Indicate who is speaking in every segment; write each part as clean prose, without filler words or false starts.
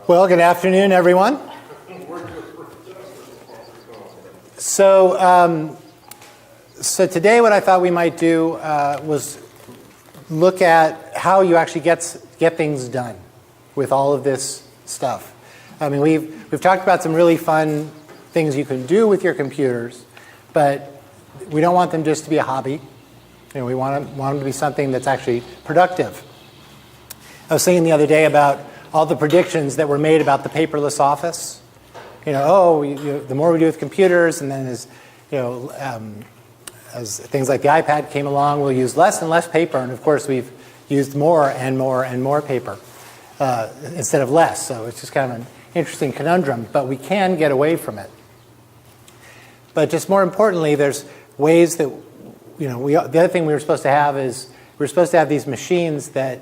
Speaker 1: Well, good afternoon, everyone. So today what I thought we might do was look at how you actually get things done with all of this stuff. I mean, we've talked about some really fun things you can do with your computers, but we don't want them just to be a hobby. You know, we want them to be something that's actually productive. I was thinking the other day about all the predictions that were made about the paperless office. You know, the more we do with computers, and then as things like the iPad came along, we'll use less and less paper, and of course we've used more and more and more paper instead of less. So it's just kind of an interesting conundrum, but we can get away from it. But just more importantly, there's ways that, you know, the other thing we were supposed to have is we were supposed to have these machines that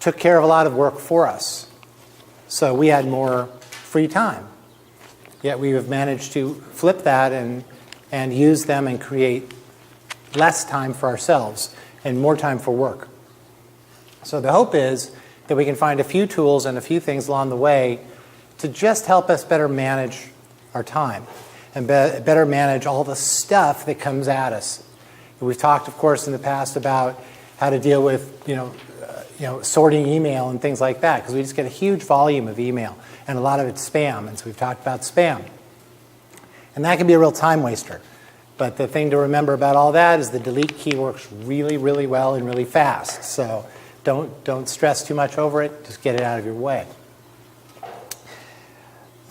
Speaker 1: took care of a lot of work for us. So we had more free time. Yet we have managed to flip that and use them and create less time for ourselves and more time for work. So the hope is that we can find a few tools and a few things along the way to just help us better manage our time and better manage all the stuff that comes at us. We've talked, of course, in the past about how to deal with, sorting email and things like that, because we just get a huge volume of email, and a lot of it's spam, and so we've talked about spam. And that can be a real time waster. But the thing to remember about all that is the delete key works really, really well and really fast. So don't stress too much over it, just get it out of your way.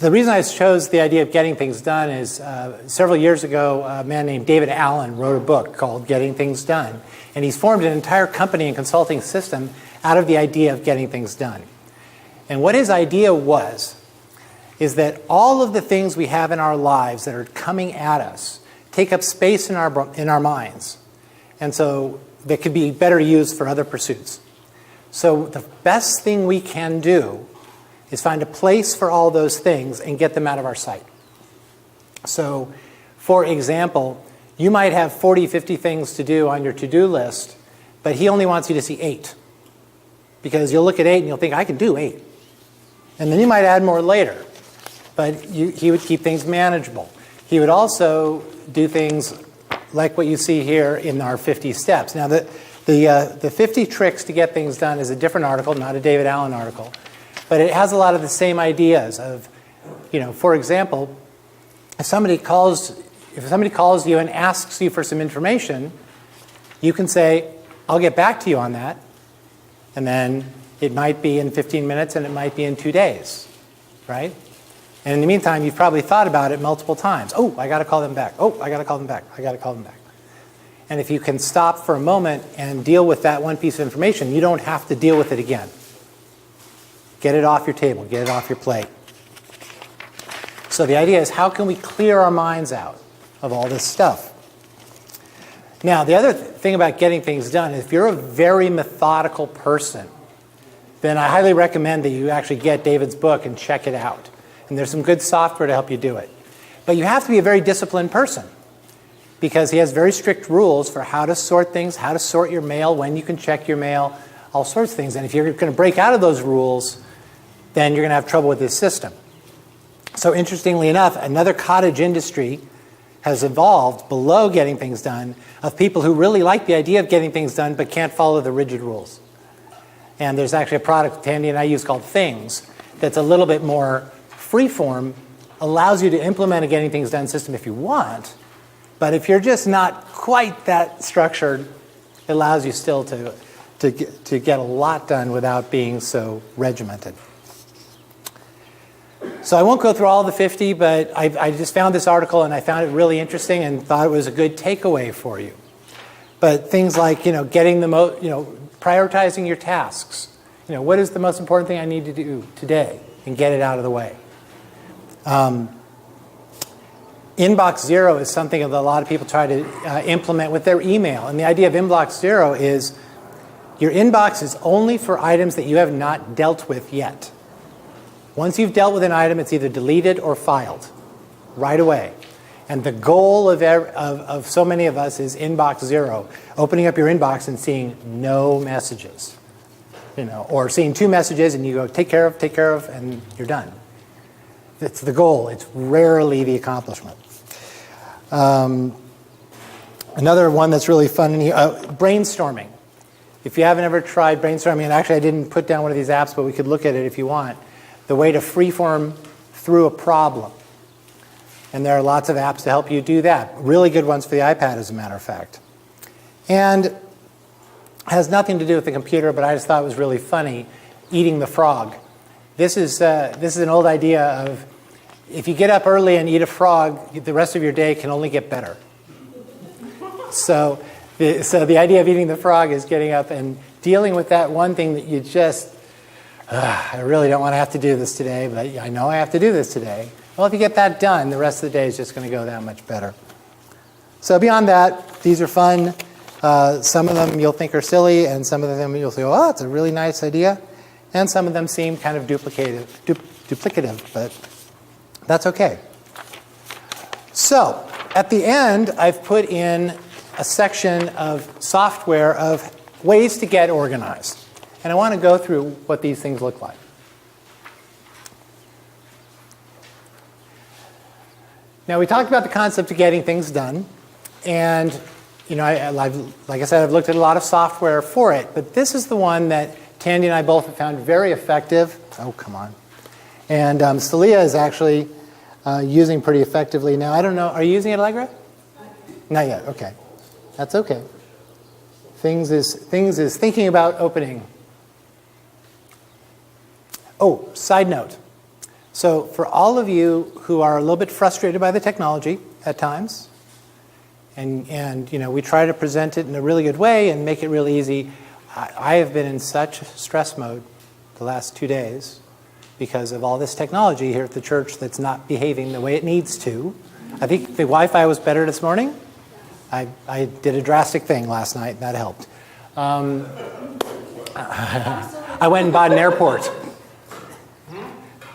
Speaker 1: The reason I chose the idea of getting things done is several years ago, a man named David Allen wrote a book called Getting Things Done. And he's formed an entire company and consulting system out of the idea of getting things done. And what his idea is that all of the things we have in our lives that are coming at us take up space in our minds. And so they could be better used for other pursuits. So the best thing we can do is find a place for all those things and get them out of our sight. So, for example, you might have 40, 50 things to do on your to-do list, but he only wants you to see 8. Because you'll look at 8 and you'll think, I can do 8. And then you might add more later. But he would keep things manageable. He would also do things like what you see here in our 50 steps. Now, the 50 tricks to get things done is a different article, not a David Allen article. But it has a lot of the same ideas of, for example, if somebody calls you and asks you for some information, you can say, I'll get back to you on that. And then it might be in 15 minutes and it might be in 2 days, right? And in the meantime, you've probably thought about it multiple times. Oh, I got to call them back. Oh, I got to call them back. I got to call them back. And if you can stop for a moment and deal with that one piece of information, you don't have to deal with it again. Get it off your table. Get it off your plate. So the idea is, how can we clear our minds out of all this stuff? Now, the other thing about getting things done is if you're a very methodical person, then I highly recommend that you actually get David's book and check it out. And there's some good software to help you do it. But you have to be a very disciplined person, because he has very strict rules for how to sort things, how to sort your mail, when you can check your mail, all sorts of things. And if you're going to break out of those rules, then you're going to have trouble with this system. So interestingly enough, another cottage industry has evolved below getting things done of people who really like the idea of getting things done but can't follow the rigid rules. And there's actually a product Tandy and I use called Things that's a little bit more freeform, allows you to implement a getting things done system if you want, but if you're just not quite that structured, it allows you still to get a lot done without being so regimented. So I won't go through all the 50, but I just found this article and I found it really interesting and thought it was a good takeaway for you. But things like, getting prioritizing your tasks. What is the most important thing I need to do today, and get it out of the way. Inbox zero is something that a lot of people try to implement with their email. And the idea of inbox zero is your inbox is only for items that you have not dealt with yet. Once you've dealt with an item, it's either deleted or filed right away. And the goal of so many of us is inbox zero, opening up your inbox and seeing no messages. or seeing 2 messages and you go, take care of, and you're done. It's the goal. It's rarely the accomplishment. Another one that's really fun in here, brainstorming. If you haven't ever tried brainstorming, and actually I didn't put down one of these apps, but we could look at it if you want, the way to freeform through a problem. And there are lots of apps to help you do that. Really good ones for the iPad, as a matter of fact. And has nothing to do with the computer, but I just thought it was really funny, eating the frog. This is an old idea of, if you get up early and eat a frog, the rest of your day can only get better. So the idea of eating the frog is getting up and dealing with that one thing that you just, I really don't want to have to do this today, but I know I have to do this today. Well, if you get that done, the rest of the day is just going to go that much better. So beyond that, these are fun. Some of them you'll think are silly, and some of them you'll say, oh, it's a really nice idea. And some of them seem kind of duplicative, but that's okay. So at the end, I've put in a section of software of ways to get organized. And I want to go through what these things look like. Now, we talked about the concept of getting things done. And like I said, I've looked at a lot of software for it. But this is the one that Tandy and I both have found very effective. Oh, come on. And Celia is actually using pretty effectively now. I don't know. Are you using it, Allegra? Not yet. Okay. That's okay. Things is thinking about opening. Oh, side note. So for all of you who are a little bit frustrated by the technology at times, and we try to present it in a really good way and make it really easy, I have been in such stress mode the last 2 days because of all this technology here at the church that's not behaving the way it needs to. I think the Wi-Fi was better this morning. I did a drastic thing last night. That helped. I went and bought an airport.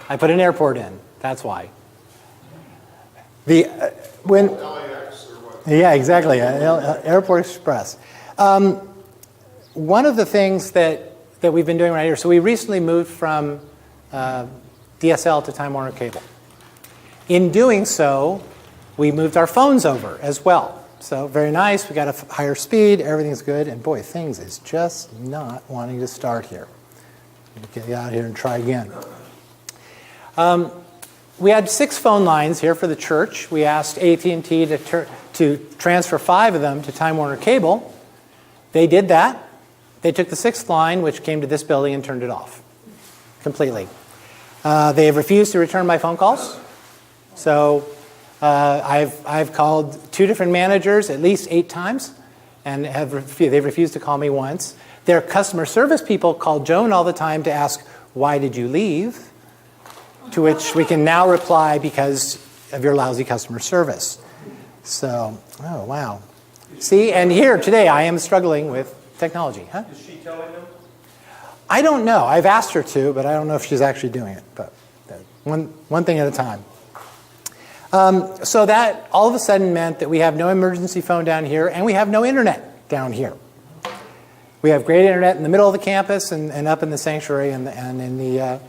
Speaker 1: I put an airport in. That's why. Yeah, exactly. Airport Express. One of the things that we've been doing right here, so we recently moved from DSL to Time Warner Cable. In doing so, we moved our phones over as well. So very nice. We got a higher speed. Everything's good. And boy, things is just not wanting to start here. Get out here and try again. We had 6 phone lines here for the church. We asked AT&T to transfer 5 of them to Time Warner Cable. They did that. They took the 6th line, which came to this building, and turned it off completely. They have refused to return my phone calls. So I've called 2 different managers at least 8 times, and they've refused to call me once. Their customer service people call Joan all the time to ask, why did you leave? To which we can now reply, because of your lousy customer service. So, oh, wow. See, and here today I am struggling with technology. Huh?
Speaker 2: Is she telling them?
Speaker 1: I don't know. I've asked her to, but I don't know if she's actually doing it. But one thing at a time. So that all of a sudden meant that we have no emergency phone down here, and we have no internet down here. We have great internet in the middle of the campus and up in the sanctuary and in the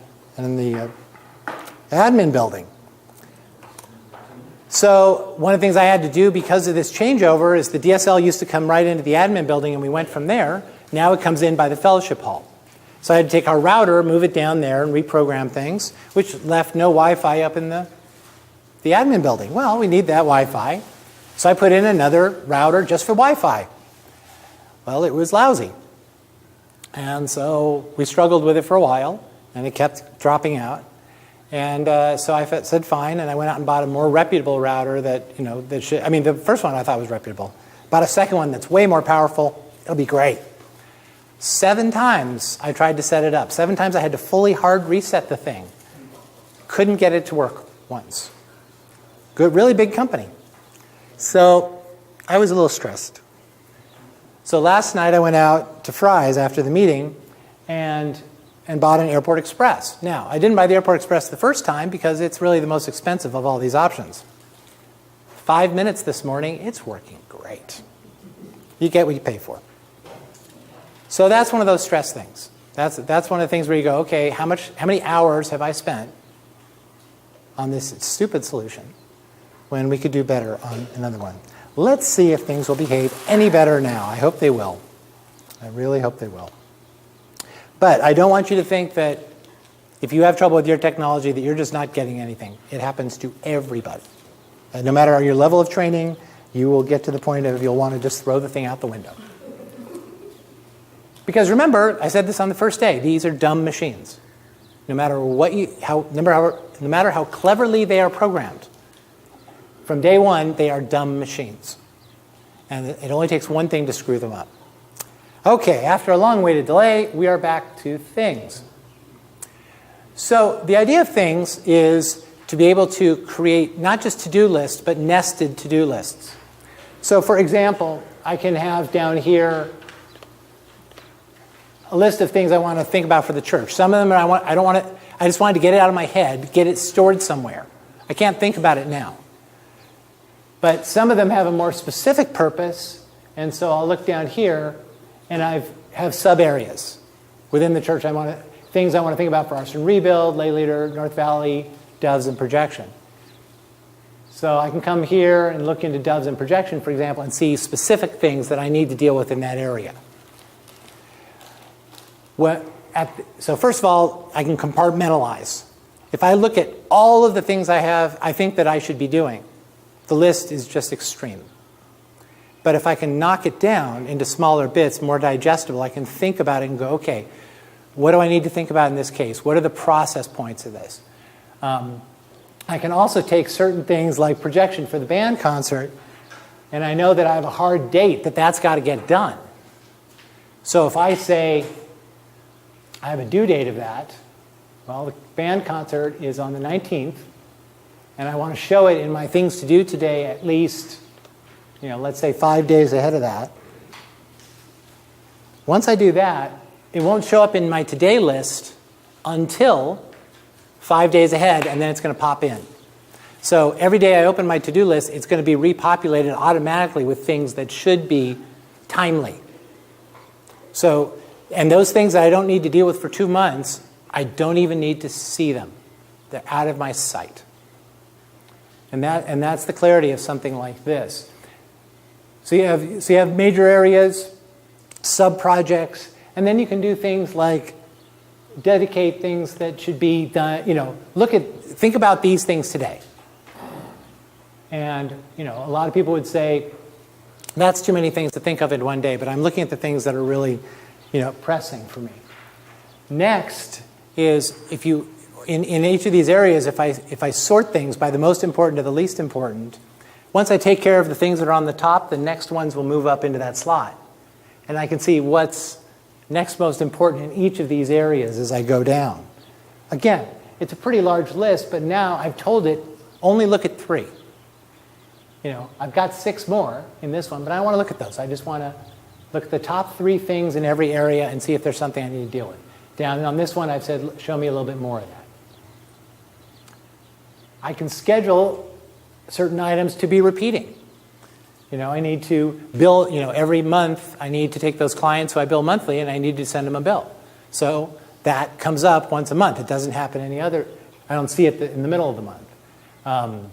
Speaker 1: admin building. So one of the things I had to do because of this changeover is the DSL used to come right into the admin building, and we went from there. Now it comes in by the fellowship hall. So I had to take our router, move it down there, and reprogram things, which left no Wi-Fi up in the admin building. Well, we need that Wi-Fi. So I put in another router just for Wi-Fi. Well, it was lousy. And so we struggled with it for a while, and it kept dropping out. And so I said fine, and I went out and bought a more reputable router that the first one I thought was reputable. Bought a second one that's way more powerful. It'll be great. 7 times I tried to set it up. 7 times I had to fully hard reset the thing. Couldn't get it to work once. Good, really big company. So I was a little stressed. So last night I went out to Fry's after the meeting and bought an Airport Express. Now, I didn't buy the Airport Express the first time because it's really the most expensive of all these options. 5 minutes this morning, it's working great. You get what you pay for. So that's one of those stress things. That's one of the things where you go, okay, how many hours have I spent on this stupid solution when we could do better on another one? Let's see if things will behave any better now. I hope they will. I really hope they will. But I don't want you to think that if you have trouble with your technology that you're just not getting anything. It happens to everybody. No matter your level of training, you will get to the point of you'll want to just throw the thing out the window. Because remember, I said this on the first day, these are dumb machines. No matter no matter how cleverly they are programmed, from day one, they are dumb machines. And it only takes one thing to screw them up. Okay, after a long-waited delay, we are back to things. So the idea of things is to be able to create not just to-do lists, but nested to-do lists. So for example, I can have down here a list of things I want to think about for the church. Some of them I just wanted to get it out of my head, get it stored somewhere. I can't think about it now. But some of them have a more specific purpose, and so I'll look down here, and I have sub-areas within the church. Things I want to think about for arson rebuild, lay leader, North Valley, doves, and projection. So I can come here and look into doves and projection, for example, and see specific things that I need to deal with in that area. So first of all, I can compartmentalize. If I look at all of the things I think that I should be doing, the list is just extreme. But if I can knock it down into smaller bits, more digestible, I can think about it and go, okay, what do I need to think about in this case? What are the process points of this? I can also take certain things like projection for the band concert, and I know that I have a hard date that's got to get done. So if I say I have a due date of that, well, the band concert is on the 19th, and I want to show it in my things to do today at least, let's say 5 days ahead of that. Once I do that, it won't show up in my today list until 5 days ahead, and then it's going to pop in. So every day I open my to-do list, it's going to be repopulated automatically with things that should be timely. So, and those things that I don't need to deal with for 2 months, I don't even need to see them. They're out of my sight. And that's the clarity of something like this. So you have major areas, sub-projects, and then you can do things like dedicate things that should be done, think about these things today. And, a lot of people would say, that's too many things to think of in one day, but I'm looking at the things that are really, pressing for me. Next is in each of these areas, if I sort things by the most important to the least important, once I take care of the things that are on the top, the next ones will move up into that slot. And I can see what's next most important in each of these areas as I go down. Again, it's a pretty large list, but now I've told it, only look at 3. I've got 6 more in this one, but I don't want to look at those. I just want to look at the top 3 things in every area and see if there's something I need to deal with. Down on this one, I've said, show me a little bit more of that. I can schedule certain items to be repeating. I need to bill, every month I need to take those clients who I bill monthly and I need to send them a bill. So that comes up once a month. It doesn't happen I don't see it in the middle of the month.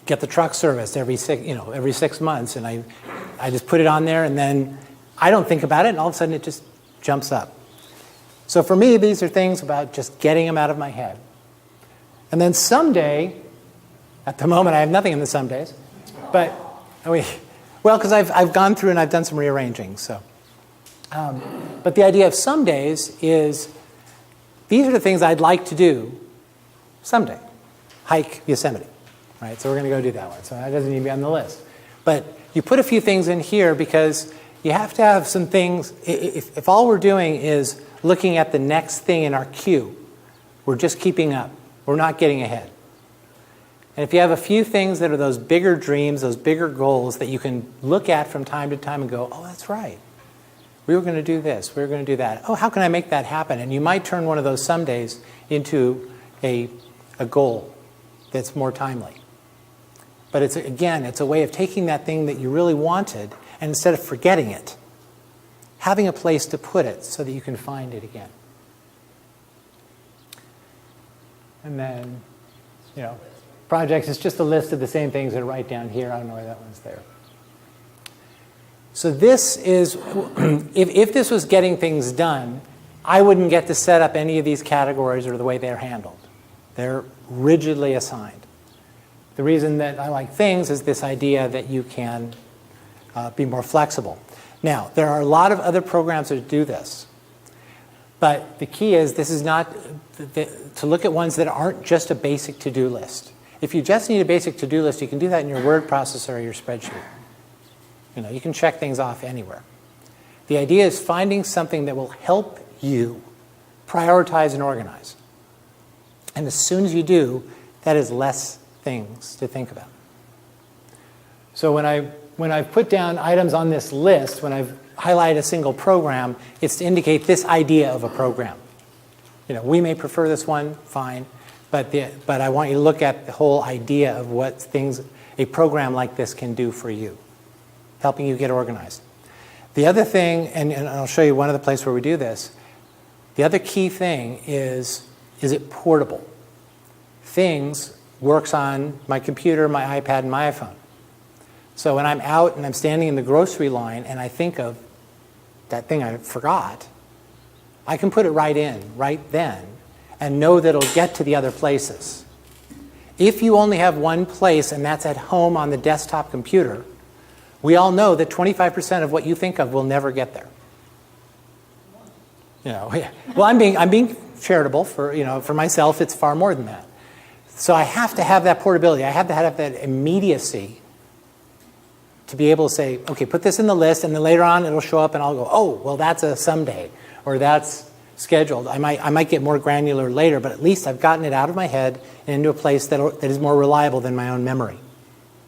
Speaker 1: Get the truck serviced every 6 months, and I just put it on there, and then I don't think about it, and all of a sudden it just jumps up. So for me, these are things about just getting them out of my head. And then someday, at the moment I have nothing in the some days, but because I've gone through and I've done some rearranging. So, but the idea of some days is these are the things I'd like to do someday. Hike Yosemite, right? So we're going to go do that one. So that doesn't need to be on the list. But you put a few things in here because you have to have some things. If all we're doing is looking at the next thing in our queue, we're just keeping up. We're not getting ahead. And if you have a few things that are those bigger dreams, those bigger goals that you can look at from time to time and go, oh, that's right. We were going to do this. We were going to do that. Oh, how can I make that happen? And you might turn one of those some days into a goal that's more timely. But it's a way of taking that thing that you really wanted, and instead of forgetting it, having a place to put it so that you can find it again. And then, projects is just a list of the same things that are right down here. I don't know why that one's there. So this is, if this was getting things done, I wouldn't get to set up any of these categories or the way they're handled. They're rigidly assigned. The reason that I like things is this idea that you can be more flexible. Now, there are a lot of other programs that do this. But the key is this is not to look at ones that aren't just a basic to-do list. If you just need a basic to-do list, you can do that in your word processor or your spreadsheet. You can check things off anywhere. The idea is finding something that will help you prioritize and organize. And as soon as you do, that is less things to think about. So when I've put down items on this list, when I've highlighted a single program, it's to indicate this idea of a program. We may prefer this one, fine, but I want you to look at the whole idea of what things a program like this can do for you, helping you get organized. The other thing, and I'll show you one other place where we do this, the other key thing is it portable? Things works on my computer, my iPad, and my iPhone. So when I'm out and I'm standing in the grocery line and I think of that thing I forgot, I can put it right in, right then, and know that it'll get to the other places. If you only have one place and that's at home on the desktop computer, we all know that 25% of what you think of will never get there. Well, I'm being charitable for myself. It's far more than that. So I have to have that portability. I have to have that immediacy to be able to say, okay, put this in the list, and then later on it'll show up, and I'll go, oh, well, that's a someday, or that's scheduled. I might get more granular later, but at least I've gotten it out of my head and into a place that is more reliable than my own memory.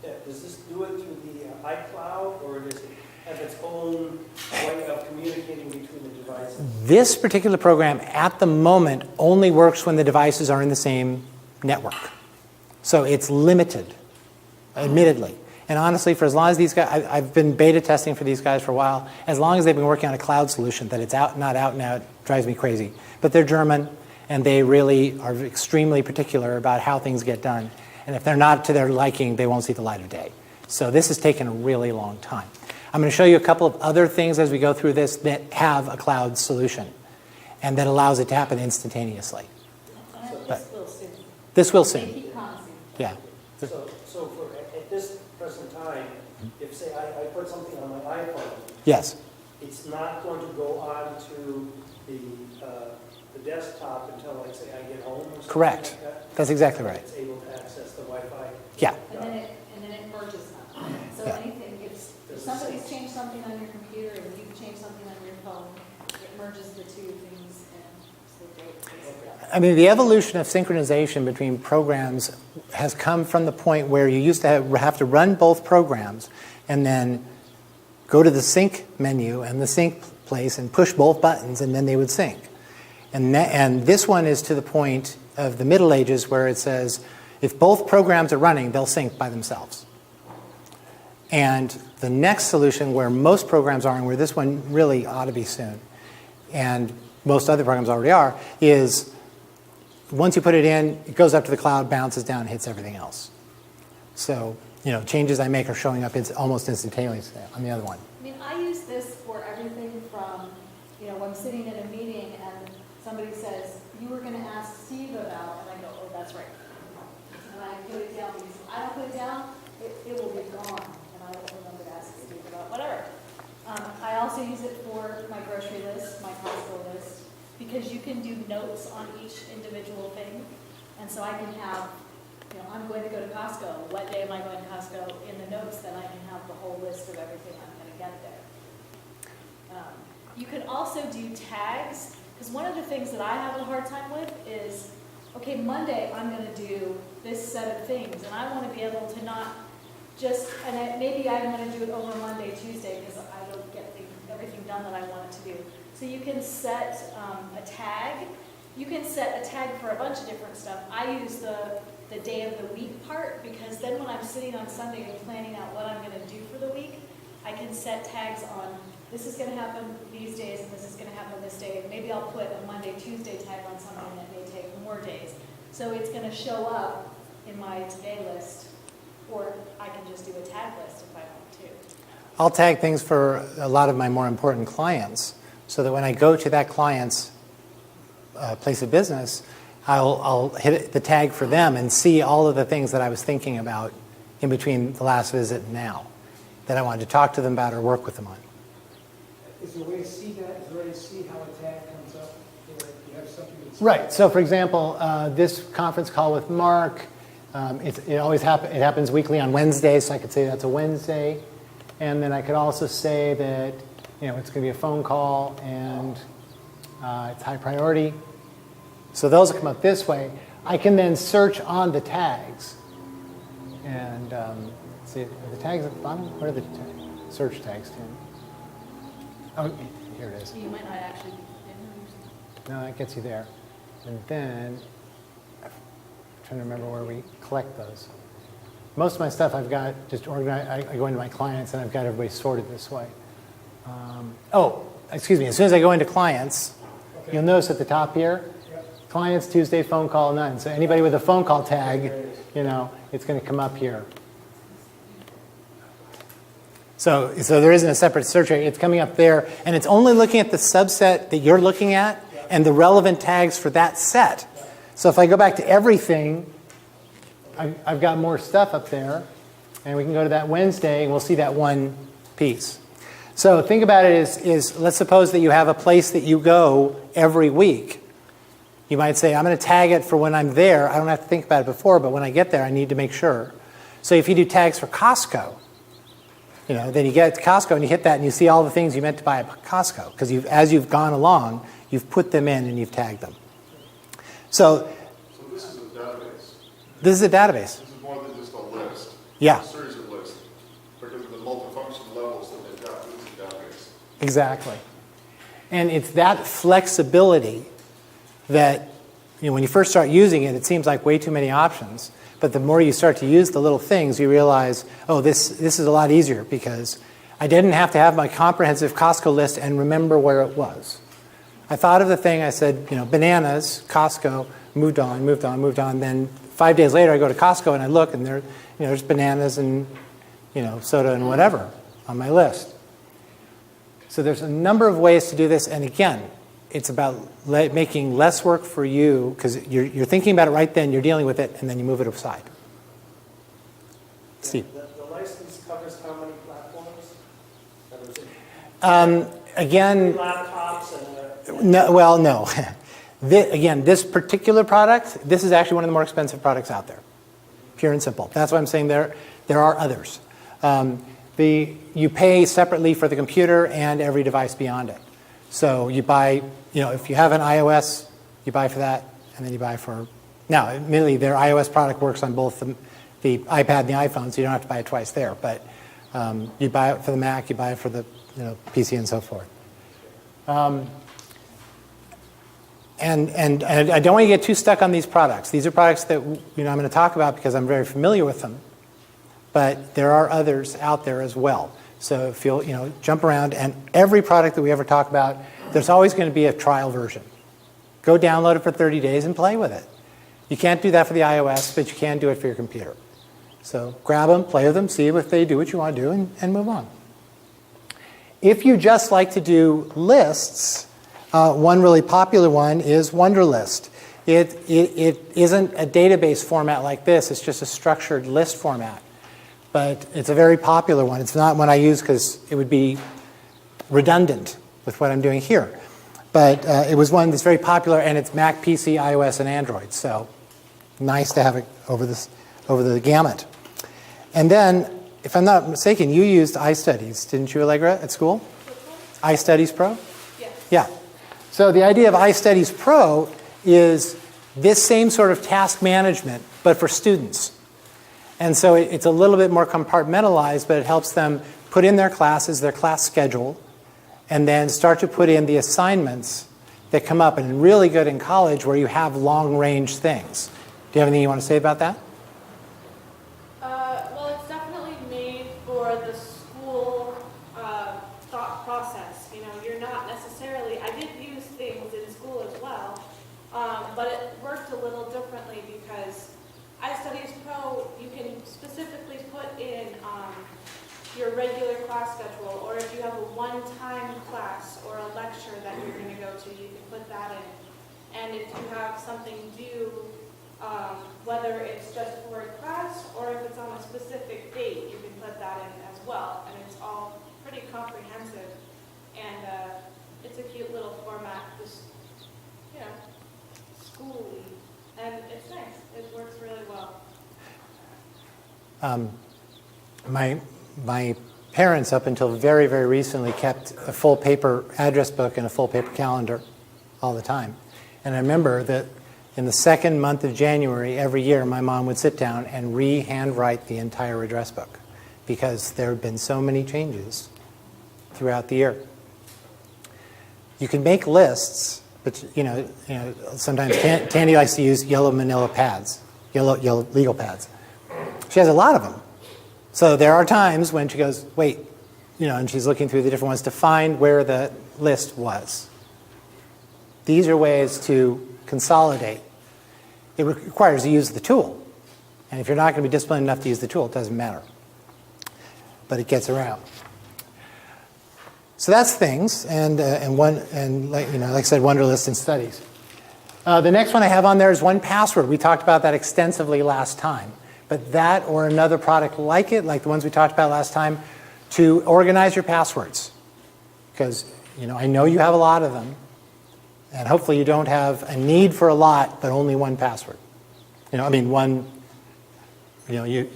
Speaker 2: Yeah, does this do it through the iCloud, or does it have its own way of communicating between the devices?
Speaker 1: This particular program, at the moment, only works when the devices are in the same network. So it's limited, admittedly. And honestly, for as long as these guys, I've been beta testing for these guys for a while, as long as they've been working on a cloud solution, that it's out, not out now, it drives me crazy. But they're German, and they really are extremely particular about how things get done. And if they're not to their liking, they won't see the light of day. So this has taken a really long time. I'm going to show you a couple of other things as we go through this that have a cloud solution and that allows it to happen instantaneously. This will soon. Yeah.
Speaker 2: So for at this present time, if say I put something on my iPhone,
Speaker 1: yes,
Speaker 2: it's not going to go on to the desktop until, like, say, I get home or something.
Speaker 1: Correct.
Speaker 2: Like that?
Speaker 1: That's exactly right.
Speaker 2: It's able to access the Wi-Fi.
Speaker 1: Yeah.
Speaker 3: And then it merges them. So
Speaker 1: Yeah.
Speaker 3: anything, if somebody's changed something on your computer and you've changed something on your phone, it merges the two things and so they
Speaker 1: I mean, the evolution of synchronization between programs has come from the point where you used to have to run both programs and then go to the sync menu and the sync place and push both buttons, and then they would sync. And this one is to the point of the Middle Ages where it says if both programs are running, they'll sync by themselves. And the next solution, where most programs are and where this one really ought to be soon, and most other programs already are, is once you put it in, it goes up to the cloud, bounces down, and hits everything else. So, changes I make are showing up almost instantaneously on the other one.
Speaker 3: I mean, I use this for everything from, when I'm sitting in a meeting and somebody says, you were going to ask Steve about, and I go, oh, that's right. And I put it down because if I don't put it down, it will be gone, and I won't remember to ask Steve about whatever. I also use it for my grocery list, my Costco list, because you can do notes on each individual thing. And so I can have, I'm going to go to Costco. What day am I going to Costco? In the notes, then I can have the whole list of everything I'm going to get there. You can also do tags, because one of the things that I have a hard time with is, okay, Monday I'm going to do this set of things, and I want to be able to not just, maybe I'm going to do it over Monday, Tuesday, because I don't get everything done that I want it to do. So you can set a tag. You can set a tag for a bunch of different stuff. I use the day of the week part, because then when I'm sitting on Sunday and planning out what I'm going to do for the week, I can set tags on this is going to happen these days and this is going to happen this day. Maybe I'll put a Monday, Tuesday tag on something that may take more days. So it's going to show up in my today list, or I can just do a tag list if I want to.
Speaker 1: I'll tag things for a lot of my more important clients so that when I go to that client's place of business, I'll hit the tag for them and see all of the things that I was thinking about in between the last visit and now that I wanted to talk to them about or work with them on.
Speaker 2: Is there a way to see that? Is there a way to see how a tag comes up? Or you have something that's...
Speaker 1: Right. So, for example, this conference call with Mark, it happens weekly on Wednesdays, so I could say that's a Wednesday. And then I could also say that, it's going to be a phone call and it's high priority. So those will come up this way. I can then search on the tags. And see, are the tags at the bottom? What are the search tags, Tim? Oh, here it is.
Speaker 3: You might not actually.
Speaker 1: No, that gets you there. And then, I'm trying to remember where we collect those. Most of my stuff I've got just organized. I go into my clients and I've got everybody sorted this way. Excuse me. As soon as I go into clients, you'll notice at the top here, clients Tuesday phone call none. So anybody with a phone call tag, it's going to come up here. So there isn't a separate search area. It's coming up there, and it's only looking at the subset that you're looking at and the relevant tags for that set. So if I go back to everything, I've got more stuff up there, and we can go to that Wednesday, and we'll see that one piece. So think about it as let's suppose that you have a place that you go every week. You might say, I'm going to tag it for when I'm there. I don't have to think about it before, but when I get there, I need to make sure. So if you do tags for Costco, then you get to Costco and you hit that and you see all the things you meant to buy at Costco because as you've gone along, you've put them in and you've tagged them. So
Speaker 4: this is a database.
Speaker 1: This is a database.
Speaker 4: This is more than just a list.
Speaker 1: Yeah.
Speaker 4: It's a series of lists. Because of the multifunction levels that they've got, this is a database.
Speaker 1: Exactly. And it's that flexibility that, when you first start using it, it seems like way too many options. But the more you start to use the little things, you realize, this is a lot easier because I didn't have to have my comprehensive Costco list and remember where it was. I thought of the thing, I said, bananas, Costco, moved on. Then 5 days later, I go to Costco and I look and there's bananas and, soda and whatever on my list. So there's a number of ways to do this. And again, it's about making less work for you because you're thinking about it right then, you're dealing with it, and then you move it aside. Steve.
Speaker 2: The license covers how many platforms?
Speaker 1: Again,
Speaker 2: Laptops and...
Speaker 1: no. Again, this particular product, this is actually one of the more expensive products out there. Pure and simple. That's why I'm saying there are others. You pay separately for the computer and every device beyond it. So you buy, if you have an iOS, you buy for that, and then you buy for... Now, admittedly, their iOS product works on both the iPad and the iPhone, so you don't have to buy it twice there. But you buy it for the Mac, you buy it for the PC, and so forth. And I don't want to get too stuck on these products. These are products that I'm going to talk about because I'm very familiar with them. But there are others out there as well. So if you'll jump around, and every product that we ever talk about, there's always going to be a trial version. Go download it for 30 days and play with it. You can't do that for the iOS, but you can do it for your computer. So grab them, play with them, see if they do what you want to do, and move on. If you just like to do lists, one really popular one is Wunderlist. It isn't a database format like this. It's just a structured list format. But it's a very popular one. It's not one I use because it would be redundant with what I'm doing here. But it was one that's very popular, and it's Mac, PC, iOS, and Android. So nice to have it over the gamut. And then, if I'm not mistaken, you used iStudies, didn't you, Allegra, at school? iStudies Pro?
Speaker 3: Yes.
Speaker 1: Yeah. So the idea of iStudies Pro is this same sort of task management, but for students. And so it's a little bit more compartmentalized, but it helps them put in their classes, their class schedule, and then start to put in the assignments that come up. And really good in college where you have long-range things. Do you have anything you want to say about that?
Speaker 5: Well, it's definitely made for the school thought process. worked a little differently because iStudies Pro, you can specifically put in your regular class schedule, or if you have a one-time class or a lecture that you're going to go to, you can put that in. And if you have something due, whether it's just for a class or if it's on a specific date, you can put that in as well. And it's all pretty comprehensive. And it's a cute little format, just, you know, schooly. And it's nice. It works really well.
Speaker 1: My parents, up until very, very recently, kept a full paper address book and a full paper calendar all the time. And I remember that in the second month of January every year, my mom would sit down and re-handwrite the entire address book because there had been so many changes throughout the year. You can make lists, but sometimes Tandy likes to use yellow manila pads, yellow legal pads. She has a lot of them. So there are times when she goes, wait, and she's looking through the different ones to find where the list was. These are ways to consolidate. It requires you use the tool. And if you're not going to be disciplined enough to use the tool, it doesn't matter. But it gets around. So that's things, and like I said, Wunderlist and studies. The next one I have on there is 1Password. We talked about that extensively last time. But that or another product like it, like the ones we talked about last time, to organize your passwords. Because I know you have a lot of them, and hopefully you don't have a need for a lot, but only one password. You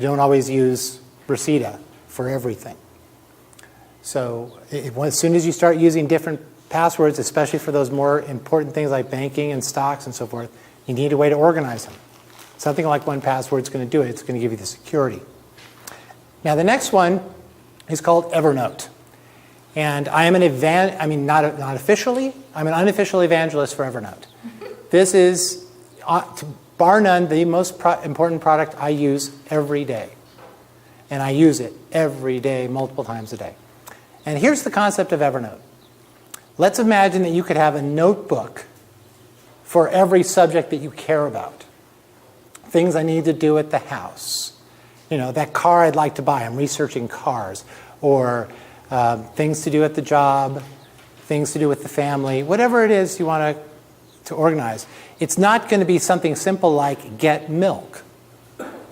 Speaker 1: don't always use Reseda for everything. So as soon as you start using different passwords, especially for those more important things like banking and stocks and so forth, you need a way to organize them. Something like 1Password is going to do it. It's going to give you the security. Now the next one is called Evernote. And I am not officially, I'm an unofficial evangelist for Evernote. This is, bar none, the most important product I use every day. And I use it every day, multiple times a day. And here's the concept of Evernote. Let's imagine that you could have a notebook for every subject that you care about. Things I need to do at the house. That car I'd like to buy. I'm researching cars. Or things to do at the job, things to do with the family, whatever it is you want to organize. It's not going to be something simple like get milk.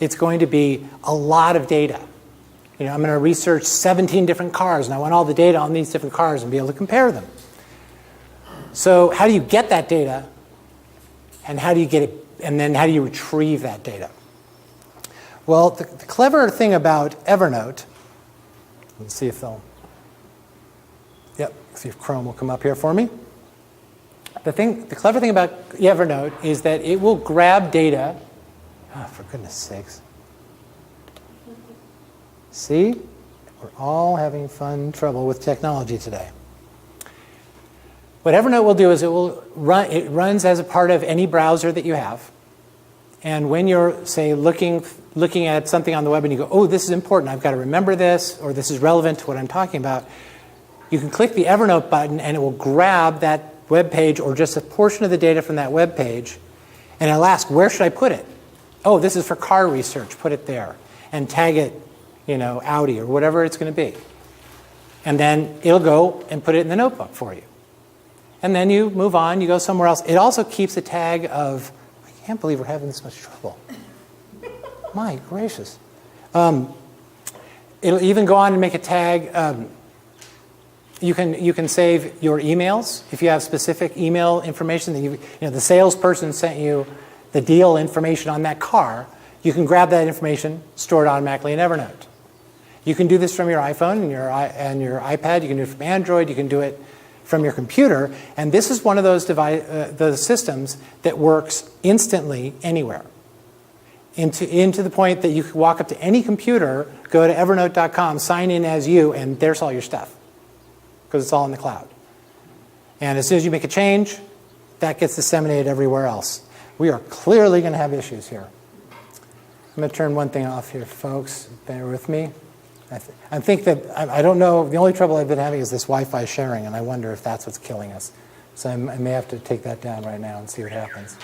Speaker 1: It's going to be a lot of data. I'm going to research 17 different cars, and I want all the data on these different cars and be able to compare them. So how do you get that data, and how do you get it, and then how do you retrieve that data? Well, the clever thing about Evernote, let's see if they'll, see if Chrome will come up here for me. The clever thing about Evernote is that it will grab data, for goodness sakes. See? We're all having trouble with technology today. What Evernote will do is it runs as a part of any browser that you have. And when you're, say, looking at something on the web and you go, oh, this is important, I've got to remember this, or this is relevant to what I'm talking about, you can click the Evernote button and it will grab that web page or just a portion of the data from that web page, and it'll ask, where should I put it? Oh, this is for car research, put it there. And tag it, Audi or whatever it's going to be. And then it'll go and put it in the notebook for you. And then you move on, you go somewhere else. It also keeps a tag of, I can't believe we're having this much trouble. My gracious. It'll even go on and make a tag. You can save your emails. If you have specific email information that the salesperson sent you the deal information on that car, you can grab that information, store it automatically in Evernote. You can do this from your iPhone and your iPad. You can do it from Android. You can do it from your computer. And this is one of those those systems that works instantly anywhere. Into the point that you can walk up to any computer, go to evernote.com, sign in as you, and there's all your stuff. Because it's all in the cloud. And as soon as you make a change, that gets disseminated everywhere else. We are clearly going to have issues here. I'm going to turn one thing off here, folks. Bear with me. I think that, I don't know, the only trouble I've been having is this Wi-Fi sharing, and I wonder if that's what's killing us. So I may have to take that down right now and see what happens.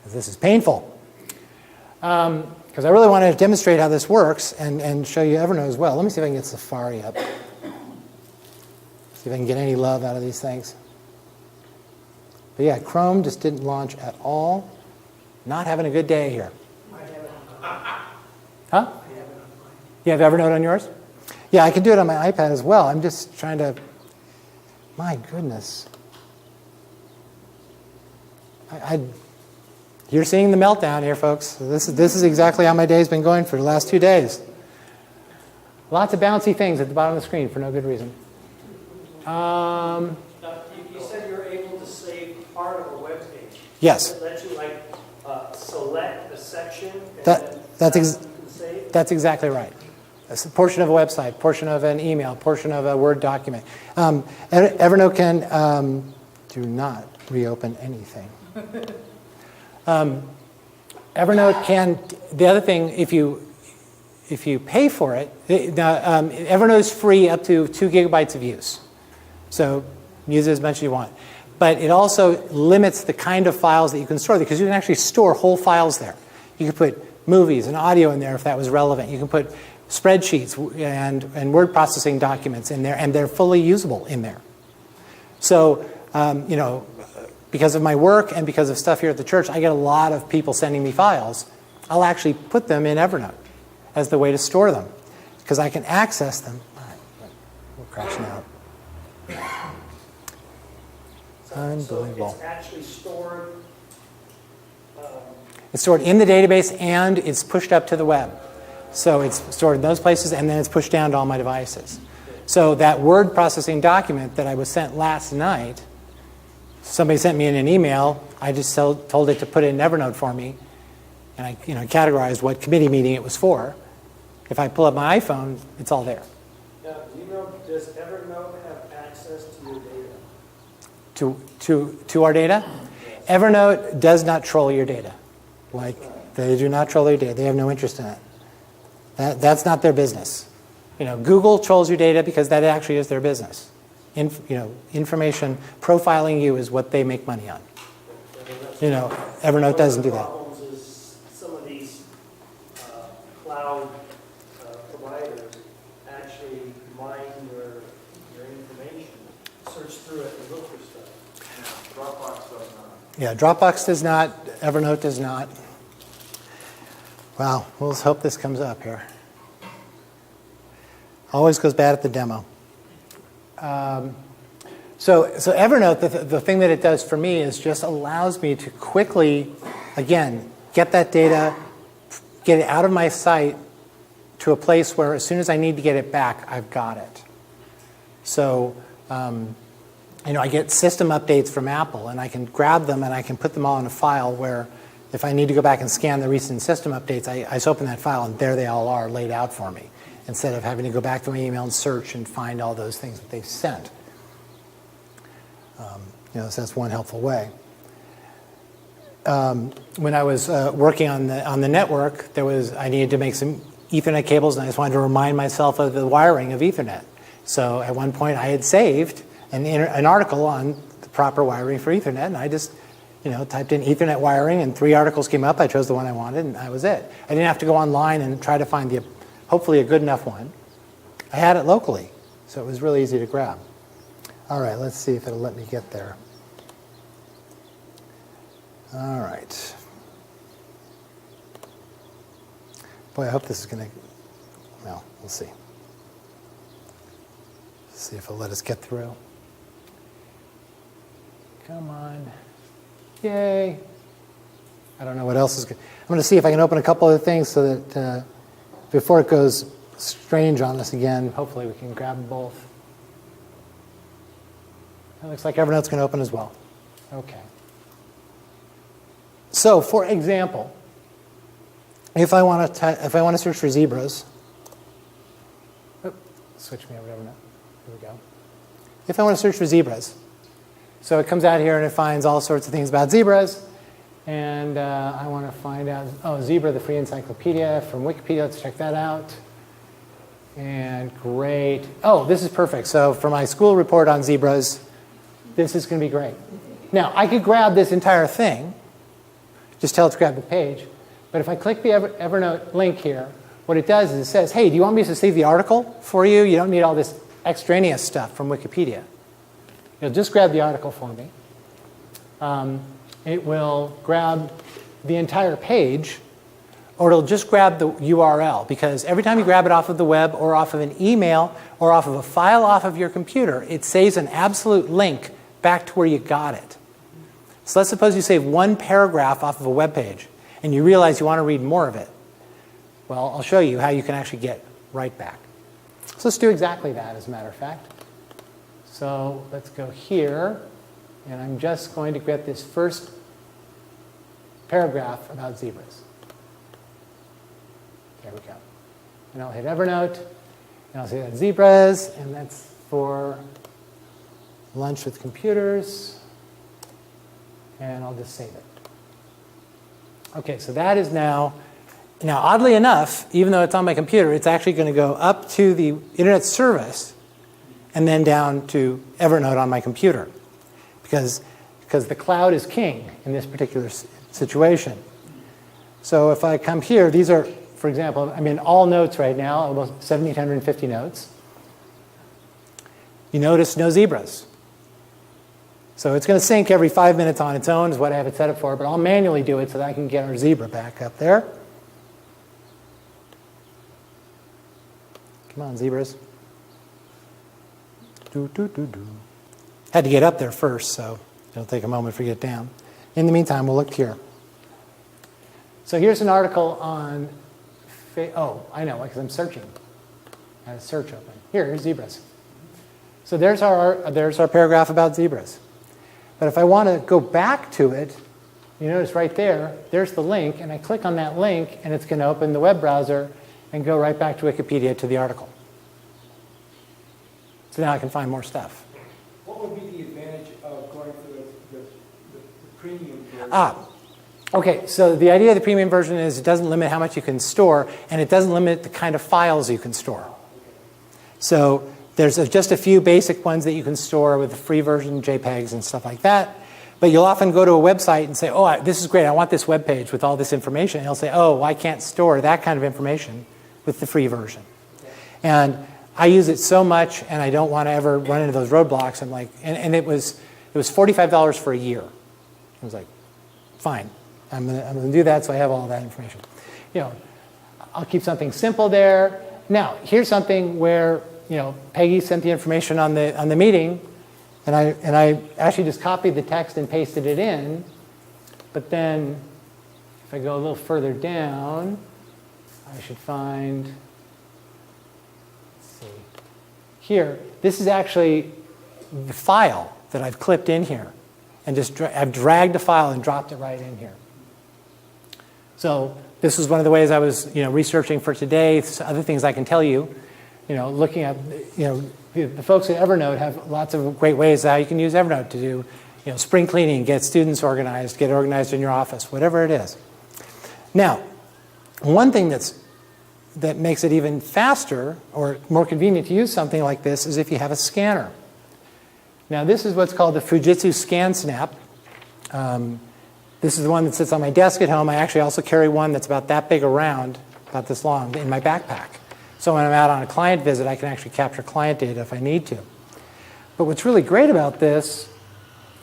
Speaker 1: This is painful. Because I really want to demonstrate how this works and show you Evernote as well. Let me see if I can get Safari up. See if I can get any love out of these things. But yeah, Chrome just didn't launch at all. Not having a good day here. Huh? You have Evernote on yours? Yeah, I can do it on my iPad as well. I'm just trying to... My goodness. You're seeing the meltdown here, folks. This is exactly how my day's been going for the last 2 days. Lots of bouncy things at the bottom of the screen for no good reason.
Speaker 2: You said you're able to save part of a web page.
Speaker 1: Yes.
Speaker 2: Does it let you select a section and
Speaker 1: That's
Speaker 2: you can save?
Speaker 1: That's exactly right. A portion of a website, portion of an email, portion of a Word document. Evernote can do not reopen anything. Evernote can. The other thing, if you pay for it, Evernote is free up to 2 gigabytes of use. So use it as much as you want. But it also limits the kind of files that you can store because you can actually store whole files there. You can put movies and audio in there if that was relevant. You can put spreadsheets and word processing documents in there, and they're fully usable in there. So, because of my work and because of stuff here at the church, I get a lot of people sending me files. I'll actually put them in Evernote as the way to store them because I can access them. All right, we're crashing out. Unbelievable.
Speaker 2: So it's actually stored...
Speaker 1: It's stored in the database and it's pushed up to the web. So it's stored in those places and then it's pushed down to all my devices. So that word processing document that I was sent last night, somebody sent me in an email, I just told it to put it in Evernote for me, and I categorized what committee meeting it was for. If I pull up my iPhone, it's all there.
Speaker 2: Now, do you know, does Evernote have access to your data?
Speaker 1: To our data? Evernote does not troll your data. They do not troll your data. They have no interest in it. That's not their business. Google trolls your data because that actually is their business. Information profiling you is what they make money on. Evernote doesn't do that.
Speaker 2: One of the problems is some of these cloud providers actually mine your information, search through it and look for stuff.
Speaker 4: Dropbox does not.
Speaker 1: Yeah, Dropbox does not. Evernote does not. Wow, we'll just hope this comes up here. Always goes bad at the demo. So Evernote, the thing that it does for me is just allows me to quickly, again, get that data, get it out of my site to a place where as soon as I need to get it back, I've got it. So, I get system updates from Apple, and I can grab them and I can put them all in a file where if I need to go back and scan the recent system updates, I just open that file and there they all are laid out for me, instead of having to go back to my email and search and find all those things that they've sent. So that's one helpful way. When I was working on the network, I needed to make some Ethernet cables, and I just wanted to remind myself of the wiring of Ethernet. So at one point, I had saved an article on the proper wiring for Ethernet, and I just typed in Ethernet wiring, and 3 articles came up. I chose the one I wanted, and that was it. I didn't have to go online and try to find hopefully a good enough one. I had it locally, so it was really easy to grab. All right, let's see if it'll let me get there. All right. Boy, I hope this is going to... Well, we'll see. See if it'll let us get through. Come on. Yay. I don't know what else is good. I'm going to see if I can open a couple other things so that before it goes strange on us again, hopefully we can grab them both. It looks like Evernote's going to open as well. Okay. So, for example, if I want to search for zebras, switch me over to Evernote. Here we go. If I want to search for zebras, so it comes out here and it finds all sorts of things about zebras, and I want to find out, zebra, the free encyclopedia from Wikipedia. Let's check that out. And great. Oh, this is perfect. So for my school report on zebras, this is going to be great. Now, I could grab this entire thing, just tell it to grab the page. But if I click the Evernote link here, what it does is it says, hey, do you want me to save the article for you? You don't need all this extraneous stuff from Wikipedia. It'll just grab the article for me. It will grab the entire page, or it'll just grab the URL, because every time you grab it off of the web or off of an email or off of a file off of your computer, it saves an absolute link back to where you got it. So let's suppose you save one paragraph off of a web page and you realize you want to read more of it. Well, I'll show you how you can actually get right back. So let's do exactly that, as a matter of fact. So let's go here, and I'm just going to get this first paragraph about zebras. There we go. And I'll hit Evernote, and I'll say that's zebras, and that's for lunch with computers, and I'll just save it. Okay, so that is now oddly enough, even though it's on my computer, it's actually going to go up to the internet service and then down to Evernote on my computer, because the cloud is king in this particular situation. So if I come here, these are, for example, I'm in all notes right now, almost 1,750 notes. You notice no zebras. So it's going to sync every 5 minutes on its own is what I have it set up for, but I'll manually do it so that I can get our zebra back up there. Come on, zebras. Had to get up there first, so it'll take a moment for you to get down. In the meantime, we'll look here. So here's an article on, I know, because I'm searching. I had a search open. Here's zebras. So there's our paragraph about zebras. But if I want to go back to it, you notice right there, there's the link, and I click on that link, and it's going to open the web browser and go right back to Wikipedia to the article. So now I can find more stuff.
Speaker 6: What would be the advantage of going for the premium version?
Speaker 1: Okay, so the idea of the premium version is it doesn't limit how much you can store, and it doesn't limit the kind of files you can store. So there's just a few basic ones that you can store with the free version, JPEGs and stuff like that. But you'll often go to a website and say, oh, this is great, I want this web page with all this information. And it'll say, oh, well, I can't store that kind of information with the free version. And I use it so much, and I don't want to ever run into those roadblocks. I'm like, and it was $45 for a year. I was like, fine, I'm gonna do that, so I have all that information. You know, I'll keep something simple there. Now, here's something where Peggy sent the information on the meeting, and I actually just copied the text and pasted it in. But then, if I go a little further down, I should find. Let's see. Here, this is actually the file that I've clipped in here, and I've dragged the file and dropped it right in here. So this was one of the ways I was researching for today. Other things I can tell you. Looking at, the folks at Evernote have lots of great ways how you can use Evernote to do, spring cleaning, get students organized, get organized in your office, whatever it is. Now, one thing that makes it even faster or more convenient to use something like this is if you have a scanner. Now, this is what's called the Fujitsu ScanSnap. This is the one that sits on my desk at home. I actually also carry one that's about that big around, about this long, in my backpack. So when I'm out on a client visit, I can actually capture client data if I need to. But what's really great about this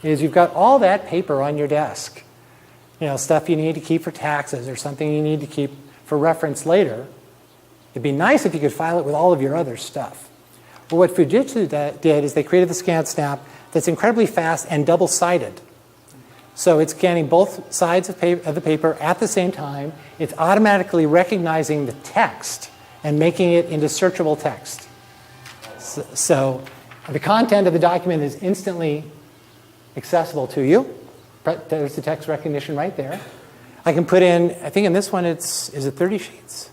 Speaker 1: is you've got all that paper on your desk. Stuff you need to keep for taxes or something you need to keep for reference later. It'd be nice if you could file it with all of your other stuff. But what Fujitsu did is they created the ScanSnap that's incredibly fast and double-sided. So it's scanning both sides of the paper at the same time. It's automatically recognizing the text and making it into searchable text. So the content of the document is instantly accessible to you. There's the text recognition right there. I can put in, I think in this one is it 30 sheets?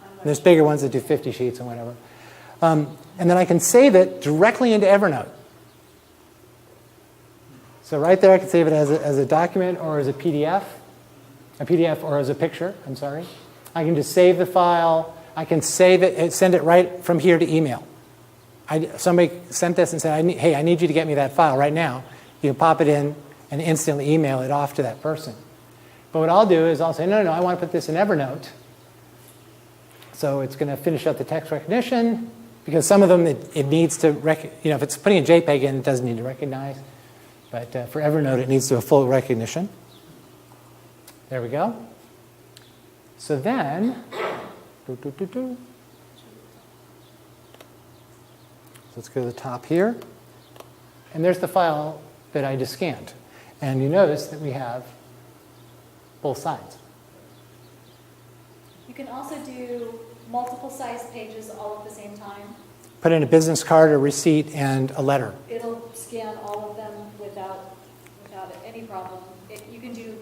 Speaker 1: And there's bigger ones that do 50 sheets and whatever. And then I can save it directly into Evernote. So right there I can save it as a document or as a PDF or as a picture, I'm sorry. I can just save the file. I can save it and send it right from here to email. Somebody sent this and said, hey, I need you to get me that file right now. You can pop it in and instantly email it off to that person. But what I'll do is I'll say, no, I want to put this in Evernote. So it's going to finish up the text recognition, because some of them it needs to, if it's putting a JPEG in, it doesn't need to recognize. But for Evernote, it needs to do a full recognition. There we go. So then, so let's go to the top here. And there's the file that I just scanned. And you notice that we have both sides.
Speaker 3: You can also do multiple size pages all at the same time.
Speaker 1: Put in a business card, a receipt, and a letter.
Speaker 3: It'll scan all of them without any problem. You can do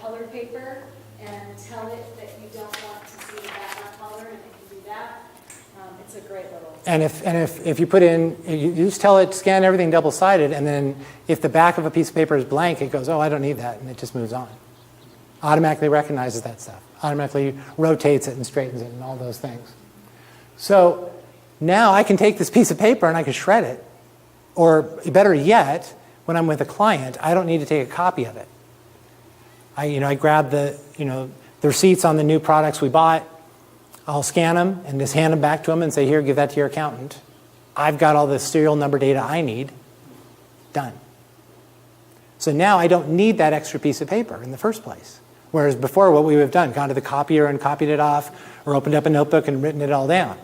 Speaker 3: colored paper and tell it that you don't want to see the background color, and it can do that. It's a great little.
Speaker 1: And if you put in, you just tell it, scan everything double-sided, and then if the back of a piece of paper is blank, it goes, oh, I don't need that, and it just moves on. Automatically recognizes that stuff. Automatically rotates it and straightens it and all those things. So now I can take this piece of paper and I can shred it. Or better yet, when I'm with a client, I don't need to take a copy of it. I grab the receipts on the new products we bought. I'll scan them and just hand them back to them and say, here, give that to your accountant. I've got all the serial number data I need. Done. So now I don't need that extra piece of paper in the first place. Whereas before, what we would have done, gone to the copier and copied it off, or opened up a notebook and written it all down.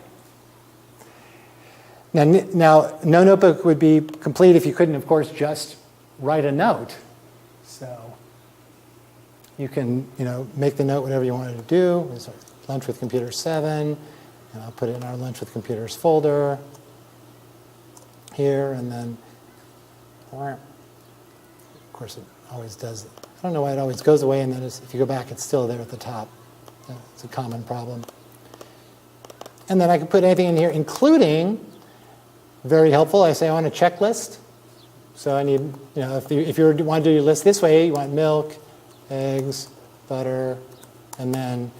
Speaker 1: Now, no notebook would be complete if you couldn't, of course, just write a note. So you can, make the note whatever you wanted to do. There's lunch with computer 7, and I'll put it in our lunch with computers folder here, and then, of course, it always does. I don't know why it always goes away, and then if you go back, it's still there at the top. It's a common problem. And then I can put anything in here, including, very helpful, I say I want a checklist. So I need, if you want to do your list this way, you want milk, eggs, butter, and then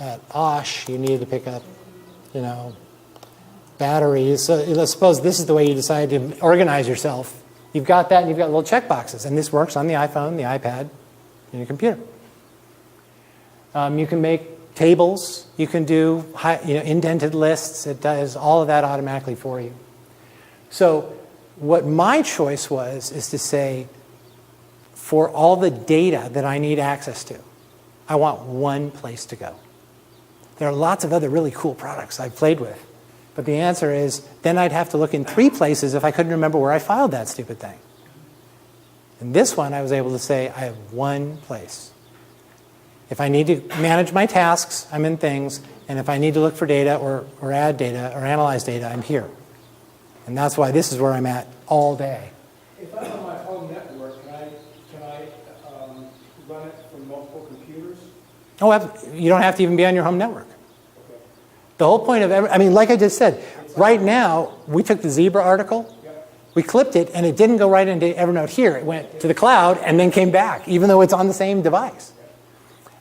Speaker 1: at Osh, you need to pick up, batteries. So let's suppose this is the way you decide to organize yourself. You've got that, and you've got little check boxes, and this works on the iPhone, the iPad, and your computer. You can make tables. You can do indented lists. It does all of that automatically for you. So what my choice is to say, for all the data that I need access to, I want one place to go. There are lots of other really cool products I've played with. But the answer is, then I'd have to look in 3 places if I couldn't remember where I filed that stupid thing. In this one, I was able to say, I have one place. If I need to manage my tasks, I'm in Things. And if I need to look for data or add data or analyze data, I'm here. And that's why this is where I'm at all day.
Speaker 6: If I'm on my home network, can I run it from multiple computers?
Speaker 1: Oh, you don't have to even be on your home network.
Speaker 6: Okay.
Speaker 1: The whole point of like I just said, right now, we took the Zebra article, we clipped it, and it didn't go right into Evernote here. It went to the cloud and then came back, even though it's on the same device.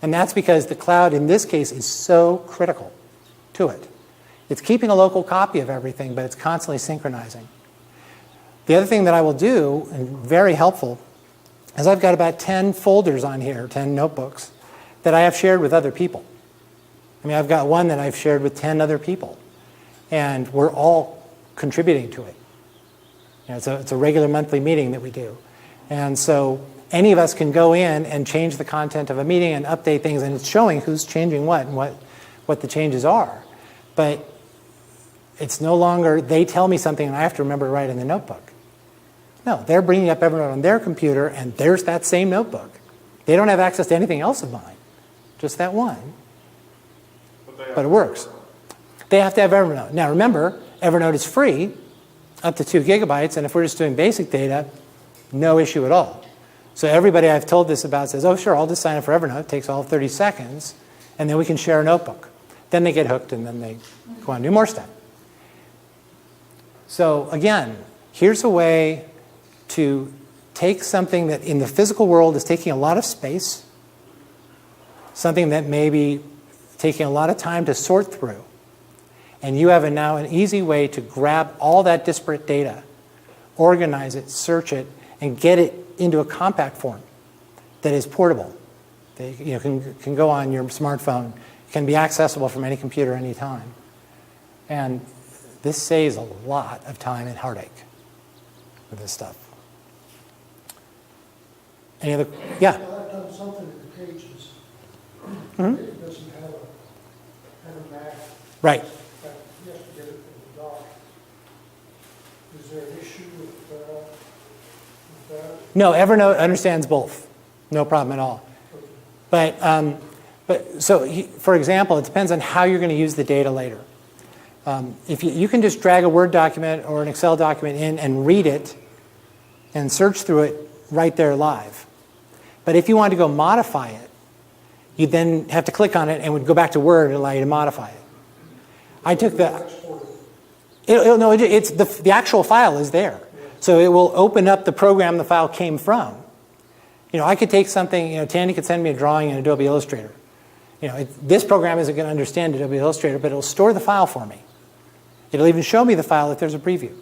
Speaker 1: And that's because the cloud, in this case, is so critical to it. It's keeping a local copy of everything, but it's constantly synchronizing. The other thing that I will do, and very helpful, is I've got about 10 folders on here, 10 notebooks, that I have shared with other people. I've got one that I've shared with 10 other people, and we're all contributing to it. It's a regular monthly meeting that we do. And so any of us can go in and change the content of a meeting and update things, and it's showing who's changing what and what the changes are. But it's no longer they tell me something and I have to remember to write in the notebook. No, they're bringing up Evernote on their computer, and there's that same notebook. They don't have access to anything else of mine, just that one. But it works. They have to have Evernote. Now remember, Evernote is free, up to 2 gigabytes, and if we're just doing basic data, no issue at all. So everybody I've told this about says, oh sure, I'll just sign up for Evernote. It takes all 30 seconds, and then we can share a notebook. Then they get hooked, and then they go on and do more stuff. So again, here's a way to take something that in the physical world is taking a lot of space, something that may be taking a lot of time to sort through, and you have now an easy way to grab all that disparate data, organize it, search it, and get it into a compact form that is portable, They can go on your smartphone, can be accessible from any computer anytime. And this saves a lot of time and heartache with this stuff. Any other? Yeah.
Speaker 7: Well, I've done something in the pages.
Speaker 1: Mhm.
Speaker 7: It doesn't have a map.
Speaker 1: Right.
Speaker 7: But you have to get it from the doc. Is there an issue with that?
Speaker 1: No, Evernote understands both. No problem at all. But for example, it depends on how you're going to use the data later. If you can just drag a Word document or an Excel document in and read it and search through it right there live. But if you want to go modify it, you then have to click on it and would go back to Word and allow you to modify it. I took the... It's the actual file is there. So it will open up the program the file came from. I could take something, Tandy could send me a drawing in Adobe Illustrator. This program isn't going to understand Adobe Illustrator, but it'll store the file for me. It'll even show me the file if there's a preview.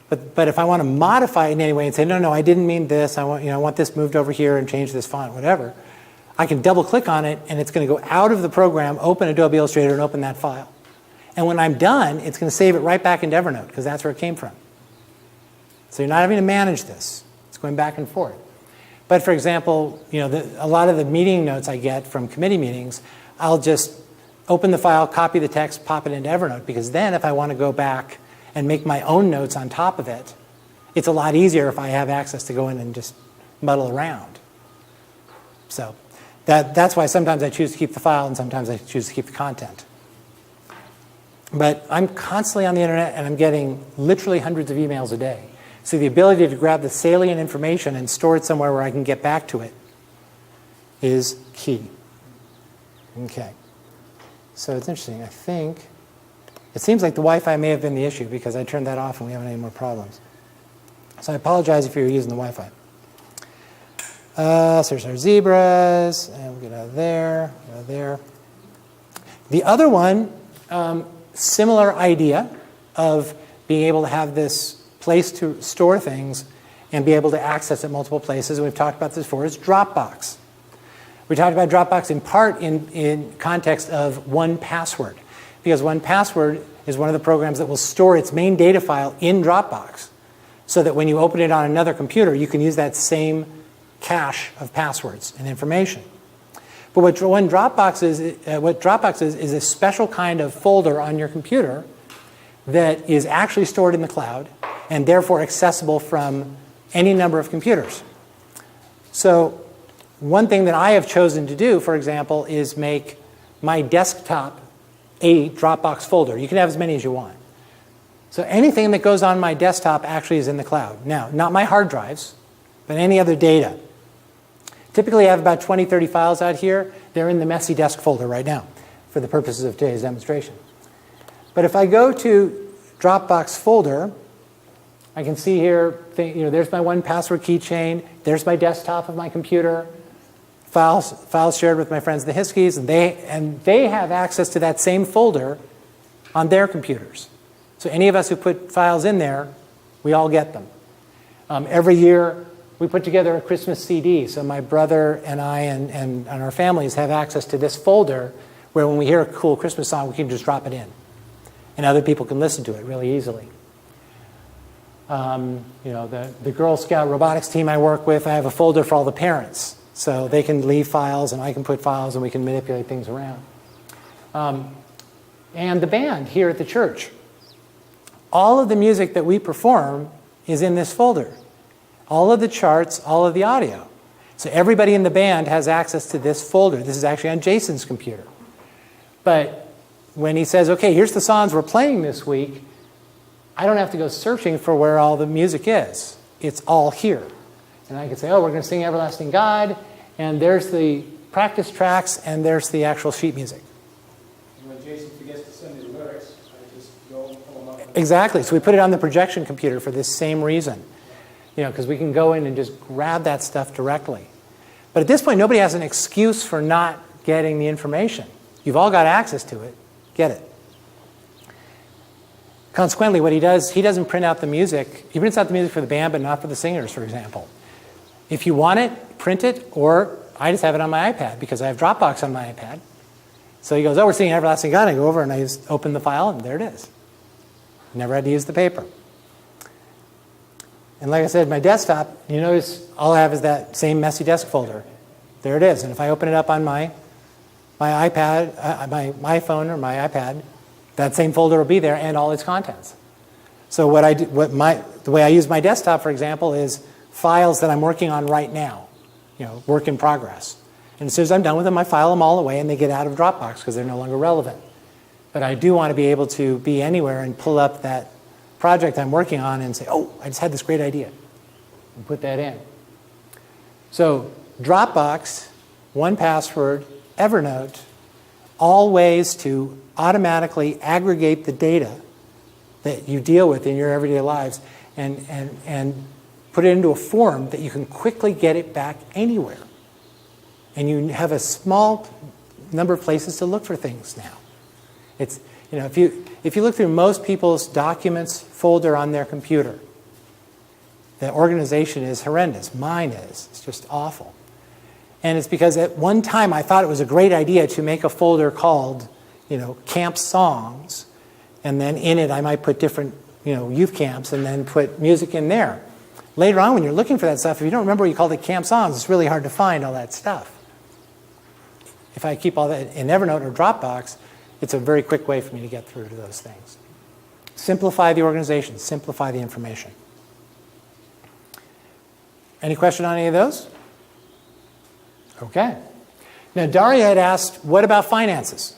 Speaker 1: But if I want to modify it in any way and say, no, I didn't mean this, I want this moved over here and change this font, whatever, I can double click on it and it's going to go out of the program, open Adobe Illustrator and open that file. And when I'm done, it's going to save it right back into Evernote because that's where it came from. So you're not having to manage this. It's going back and forth. But for example, a lot of the meeting notes I get from committee meetings, I'll just open the file, copy the text, pop it into Evernote, because then if I want to go back and make my own notes on top of it, it's a lot easier if I have access to go in and just muddle around. So that's why sometimes I choose to keep the file and sometimes I choose to keep the content. But I'm constantly on the internet and I'm getting literally hundreds of emails a day. So the ability to grab the salient information and store it somewhere where I can get back to it is key. Okay. So it's interesting. I think it seems like the Wi-Fi may have been the issue because I turned that off and we haven't had any more problems. So I apologize if you're using the Wi-Fi. So there's our zebras, and we'll get out of there, out of there. The other one, similar idea of being able to have this place to store things and be able to access it multiple places, and we've talked about this before, is Dropbox. We talked about Dropbox in part in context of 1Password, because 1Password is one of the programs that will store its main data file in Dropbox, so that when you open it on another computer, you can use that same cache of passwords and information. But what Dropbox is a special kind of folder on your computer that is actually stored in the cloud and therefore accessible from any number of computers. So one thing that I have chosen to do, for example, is make my desktop a Dropbox folder. You can have as many as you want. So anything that goes on my desktop actually is in the cloud. Now, not my hard drives, but any other data. Typically, I have about 20, 30 files out here. They're in the messy desk folder right now for the purposes of today's demonstration. But if I go to Dropbox folder, I can see here, there's my 1Password keychain. There's my desktop of my computer. Files shared with my friends the Hiskies, and they have access to that same folder on their computers. So any of us who put files in there, we all get them. Every year, we put together a Christmas CD, so my brother and I and our families have access to this folder where when we hear a cool Christmas song, we can just drop it in. And other people can listen to it really easily. The Girl Scout robotics team I work with, I have a folder for all the parents. So they can leave files and I can put files and we can manipulate things around. And the band here at the church. All of the music that we perform is in this folder. All of the charts, all of the audio. So everybody in the band has access to this folder. This is actually on Jason's computer. But when he says, okay, here's the songs we're playing this week, I don't have to go searching for where all the music is. It's all here. And I can say, oh, we're going to sing Everlasting God, and there's the practice tracks, and there's the actual sheet music.
Speaker 6: And when Jason forgets to send me the lyrics, I just go pull them up.
Speaker 1: Exactly. So we put it on the projection computer for this same reason. Because we can go in and just grab that stuff directly. But at this point, nobody has an excuse for not getting the information. You've all got access to it. Get it. Consequently, what he does, he doesn't print out the music. He prints out the music for the band, but not for the singers, for example. If you want it, print it, or I just have it on my iPad because I have Dropbox on my iPad. So he goes, oh, we're seeing Everlasting God. I go over and I just open the file, and there it is. Never had to use the paper. And like I said, my desktop, you notice all I have is that same messy desk folder. There it is. And if I open it up on my iPad, my iPhone or my iPad, that same folder will be there and all its contents. So the way I use my desktop, for example, is files that I'm working on right now, work in progress. And as soon as I'm done with them, I file them all away and they get out of Dropbox because they're no longer relevant. But I do want to be able to be anywhere and pull up that project I'm working on and say, oh, I just had this great idea, and put that in. So Dropbox, 1Password, Evernote, all ways to automatically aggregate the data that you deal with in your everyday lives and put it into a form that you can quickly get it back anywhere. And you have a small number of places to look for things now. It's, if you look through most people's documents folder on their computer, the organization is horrendous. Mine is. It's just awful. And it's because at one time I thought it was a great idea to make a folder called, camp songs, and then in it I might put different, youth camps and then put music in there. Later on when you're looking for that stuff, if you don't remember what you called it camp songs, it's really hard to find all that stuff. If I keep all that in Evernote or Dropbox, it's a very quick way for me to get through to those things. Simplify the organization, simplify the information. Any question on any of those? Okay. Now, Daria had asked, what about finances?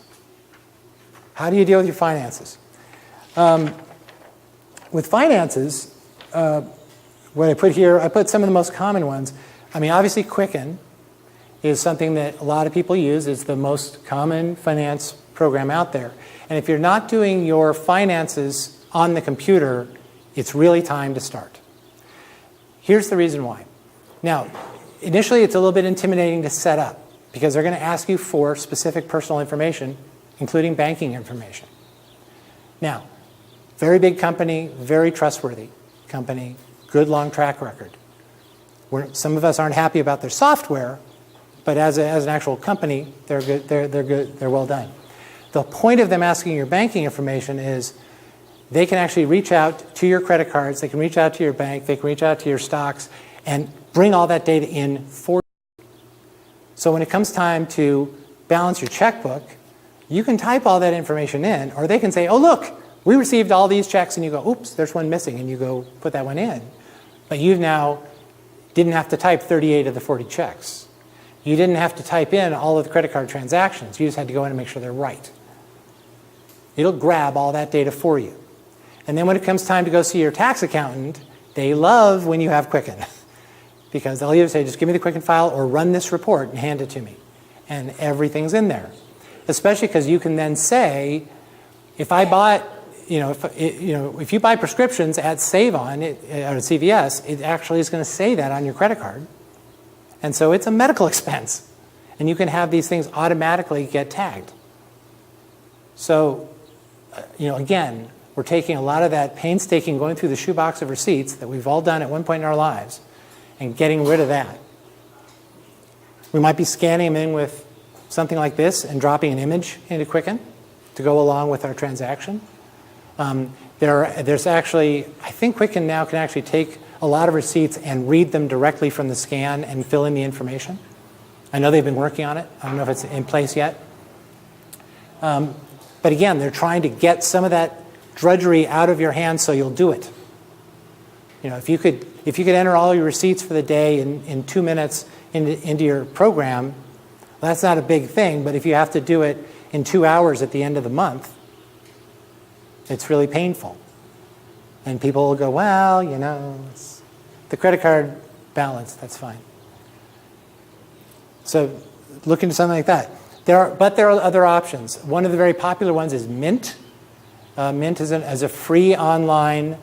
Speaker 1: How do you deal with your finances? With finances, what I put here, I put some of the most common ones. Obviously, Quicken is something that a lot of people use. It's the most common finance program out there. And if you're not doing your finances on the computer, it's really time to start. Here's the reason why. Now, initially it's a little bit intimidating to set up because they're going to ask you for specific personal information, including banking information. Now, very big company, very trustworthy company, good long track record. Some of us aren't happy about their software, but as an actual company, they're good. They're good. They're well done. The point of them asking your banking information is they can actually reach out to your credit cards, they can reach out to your bank, they can reach out to your stocks, and bring all that data in for you. So when it comes time to balance your checkbook, you can type all that information in, or they can say, oh, look, we received all these checks, and you go, oops, there's one missing, and you go put that one in. But you now didn't have to type 38 of the 40 checks. You didn't have to type in all of the credit card transactions. You just had to go in and make sure they're right. It'll grab all that data for you. And then when it comes time to go see your tax accountant, they love when you have Quicken. Because they'll either say, just give me the Quicken file or run this report and hand it to me. And everything's in there. Especially because you can then say, if I bought, if you buy prescriptions at Save-On, or at CVS, it actually is going to say that on your credit card. And so it's a medical expense. And you can have these things automatically get tagged. So, again, we're taking a lot of that painstaking going through the shoebox of receipts that we've all done at one point in our lives and getting rid of that. We might be scanning them in with something like this and dropping an image into Quicken to go along with our transaction. There's actually, I think Quicken now can actually take a lot of receipts and read them directly from the scan and fill in the information. I know they've been working on it. I don't know if it's in place yet. But again, they're trying to get some of that drudgery out of your hands so you'll do it. If you could enter all your receipts for the day in 2 minutes into your program, well, that's not a big thing. But if you have to do it in 2 hours at the end of the month, it's really painful. And people will go, well, it's the credit card balance, that's fine. So look into something like that. There are other options. One of the very popular ones is Mint. Mint is a free online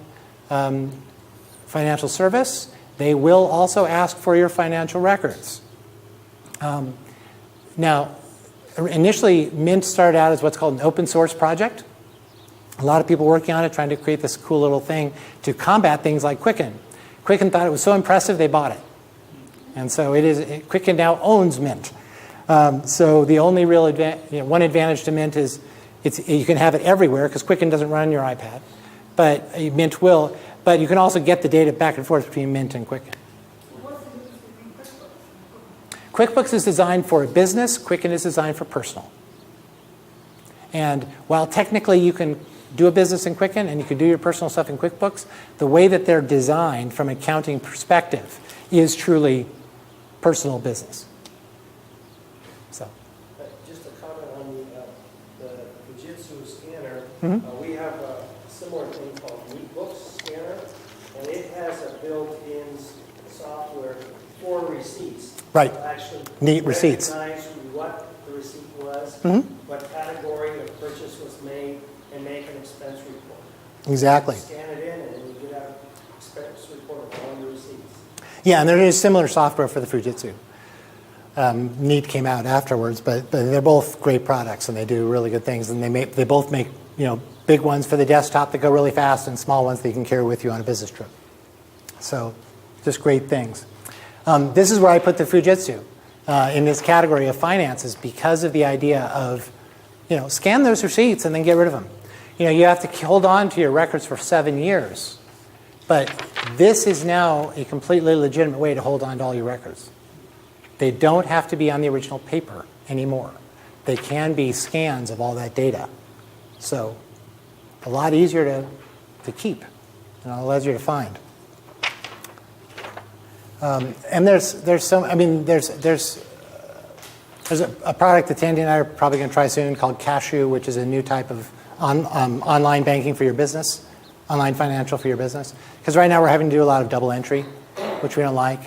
Speaker 1: financial service. They will also ask for your financial records. Now, initially, Mint started out as what's called an open source project. A lot of people working on it, trying to create this cool little thing to combat things like Quicken. Quicken thought it was so impressive, they bought it. And so Quicken now owns Mint. So the only real one advantage to Mint is you can have it everywhere because Quicken doesn't run on your iPad, but Mint will. But you can also get the data back and forth between Mint and Quicken.
Speaker 7: What's the difference between QuickBooks?
Speaker 1: QuickBooks is designed for business. Quicken is designed for personal. And while technically you can do a business in Quicken and you can do your personal stuff in QuickBooks, the way that they're designed from an accounting perspective is truly personal business. So,
Speaker 2: Just a comment on the Fujitsu scanner.
Speaker 1: Mhm.
Speaker 2: We have a similar thing called NeatBooks scanner, and it has a built-in software for receipts.
Speaker 1: Right.
Speaker 2: Actually
Speaker 1: Neat receipts.
Speaker 2: recognize what the receipt was,
Speaker 1: Mhm.
Speaker 2: what category of purchase was made, and make an expense report.
Speaker 1: exactly.
Speaker 2: Scan it in, and then you get an expense report of all your receipts.
Speaker 1: Yeah, and there is similar software for the Fujitsu. Neat came out afterwards, but they're both great products and they do really good things. And they both make big ones for the desktop that go really fast and small ones that you can carry with you on a business trip. So, just great things. This is where I put the Fujitsu in this category of finances because of the idea of scan those receipts and then get rid of them. You have to hold on to your records for 7 years, but this is now a completely legitimate way to hold on to all your records. They don't have to be on the original paper anymore. They can be scans of all that data. So a lot easier to keep and a lot easier to find. And there's a product that Tandy and I are probably going to try soon called Cashew, which is a new type of online banking for your business, online financial for your business. Because right now we're having to do a lot of double entry, which we don't like.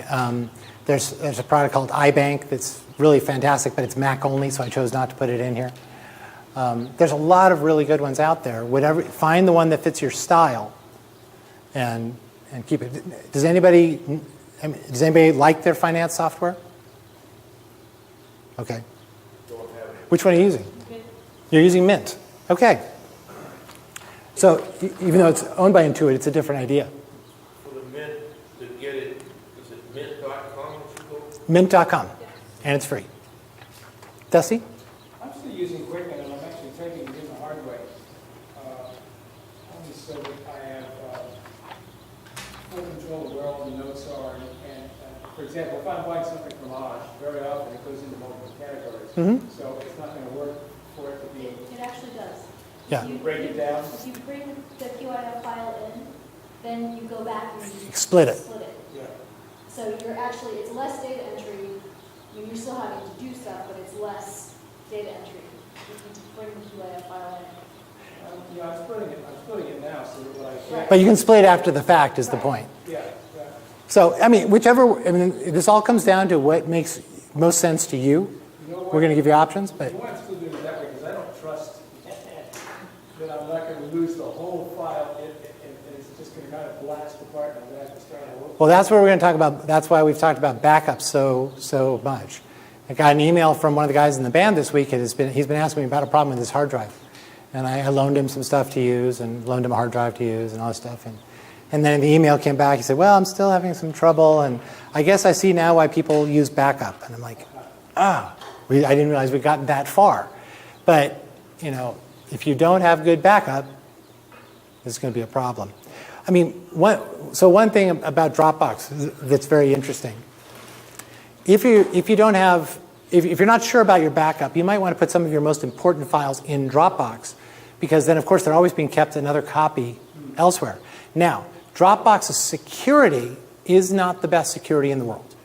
Speaker 1: There's a product called iBank that's really fantastic, but it's Mac only, so I chose not to put it in here. There's a lot of really good ones out there. Find the one that fits your style, and keep it. Does anybody like their finance software? Okay. Which one are you using?
Speaker 5: Mint.
Speaker 1: You're using Mint. Okay. So even though it's owned by Intuit, it's a different idea.
Speaker 8: For the Mint, to get it, is it mint.com?
Speaker 1: Mint.com, and it's free. Dusty?
Speaker 6: I'm still using Quicken, and I'm actually taking it in the hard way. Only so that I have full control of where all the notes are. And for example, if I'm buying something from Osh, very often it goes into multiple categories.
Speaker 1: Mm-hmm.
Speaker 6: So it's not going to work for it to be.
Speaker 3: It actually does.
Speaker 1: Yeah.
Speaker 3: If you
Speaker 6: Break it down.
Speaker 3: If you bring the QIF file in, then you go back and you
Speaker 1: Split it.
Speaker 6: Yeah.
Speaker 3: So it's less data entry. I mean, you're still having to do stuff, but it's less data entry if you bring the QIF file in.
Speaker 6: Yeah, I'm splitting it now, so that what I get.
Speaker 1: But you can split after the fact is the point.
Speaker 6: Yeah.
Speaker 1: So, this all comes down to what makes most sense to you.
Speaker 6: You know what?
Speaker 1: We're going to give you options, but
Speaker 6: You want to still do it that way because I don't trust that I'm not going to lose the whole file and it's just going to kind of blast apart and I'm going to have to start all over.
Speaker 1: well, that's what we're going to talk about. That's why we've talked about backups so much. I got an email from one of the guys in the band this week. He's been asking me about a problem with his hard drive. And I loaned him some stuff to use and loaned him a hard drive to use and all this stuff. And then the email came back. He said, well, I'm still having some trouble. And I guess I see now why people use backup. And I'm like, I didn't realize we'd gotten that far. But, if you don't have good backup, it's going to be a problem. I mean, one thing about Dropbox that's very interesting. If you're not sure about your backup, you might want to put some of your most important files in Dropbox, because then, of course, they're always being kept another copy elsewhere. Now, Dropbox's security is not the best security in the world.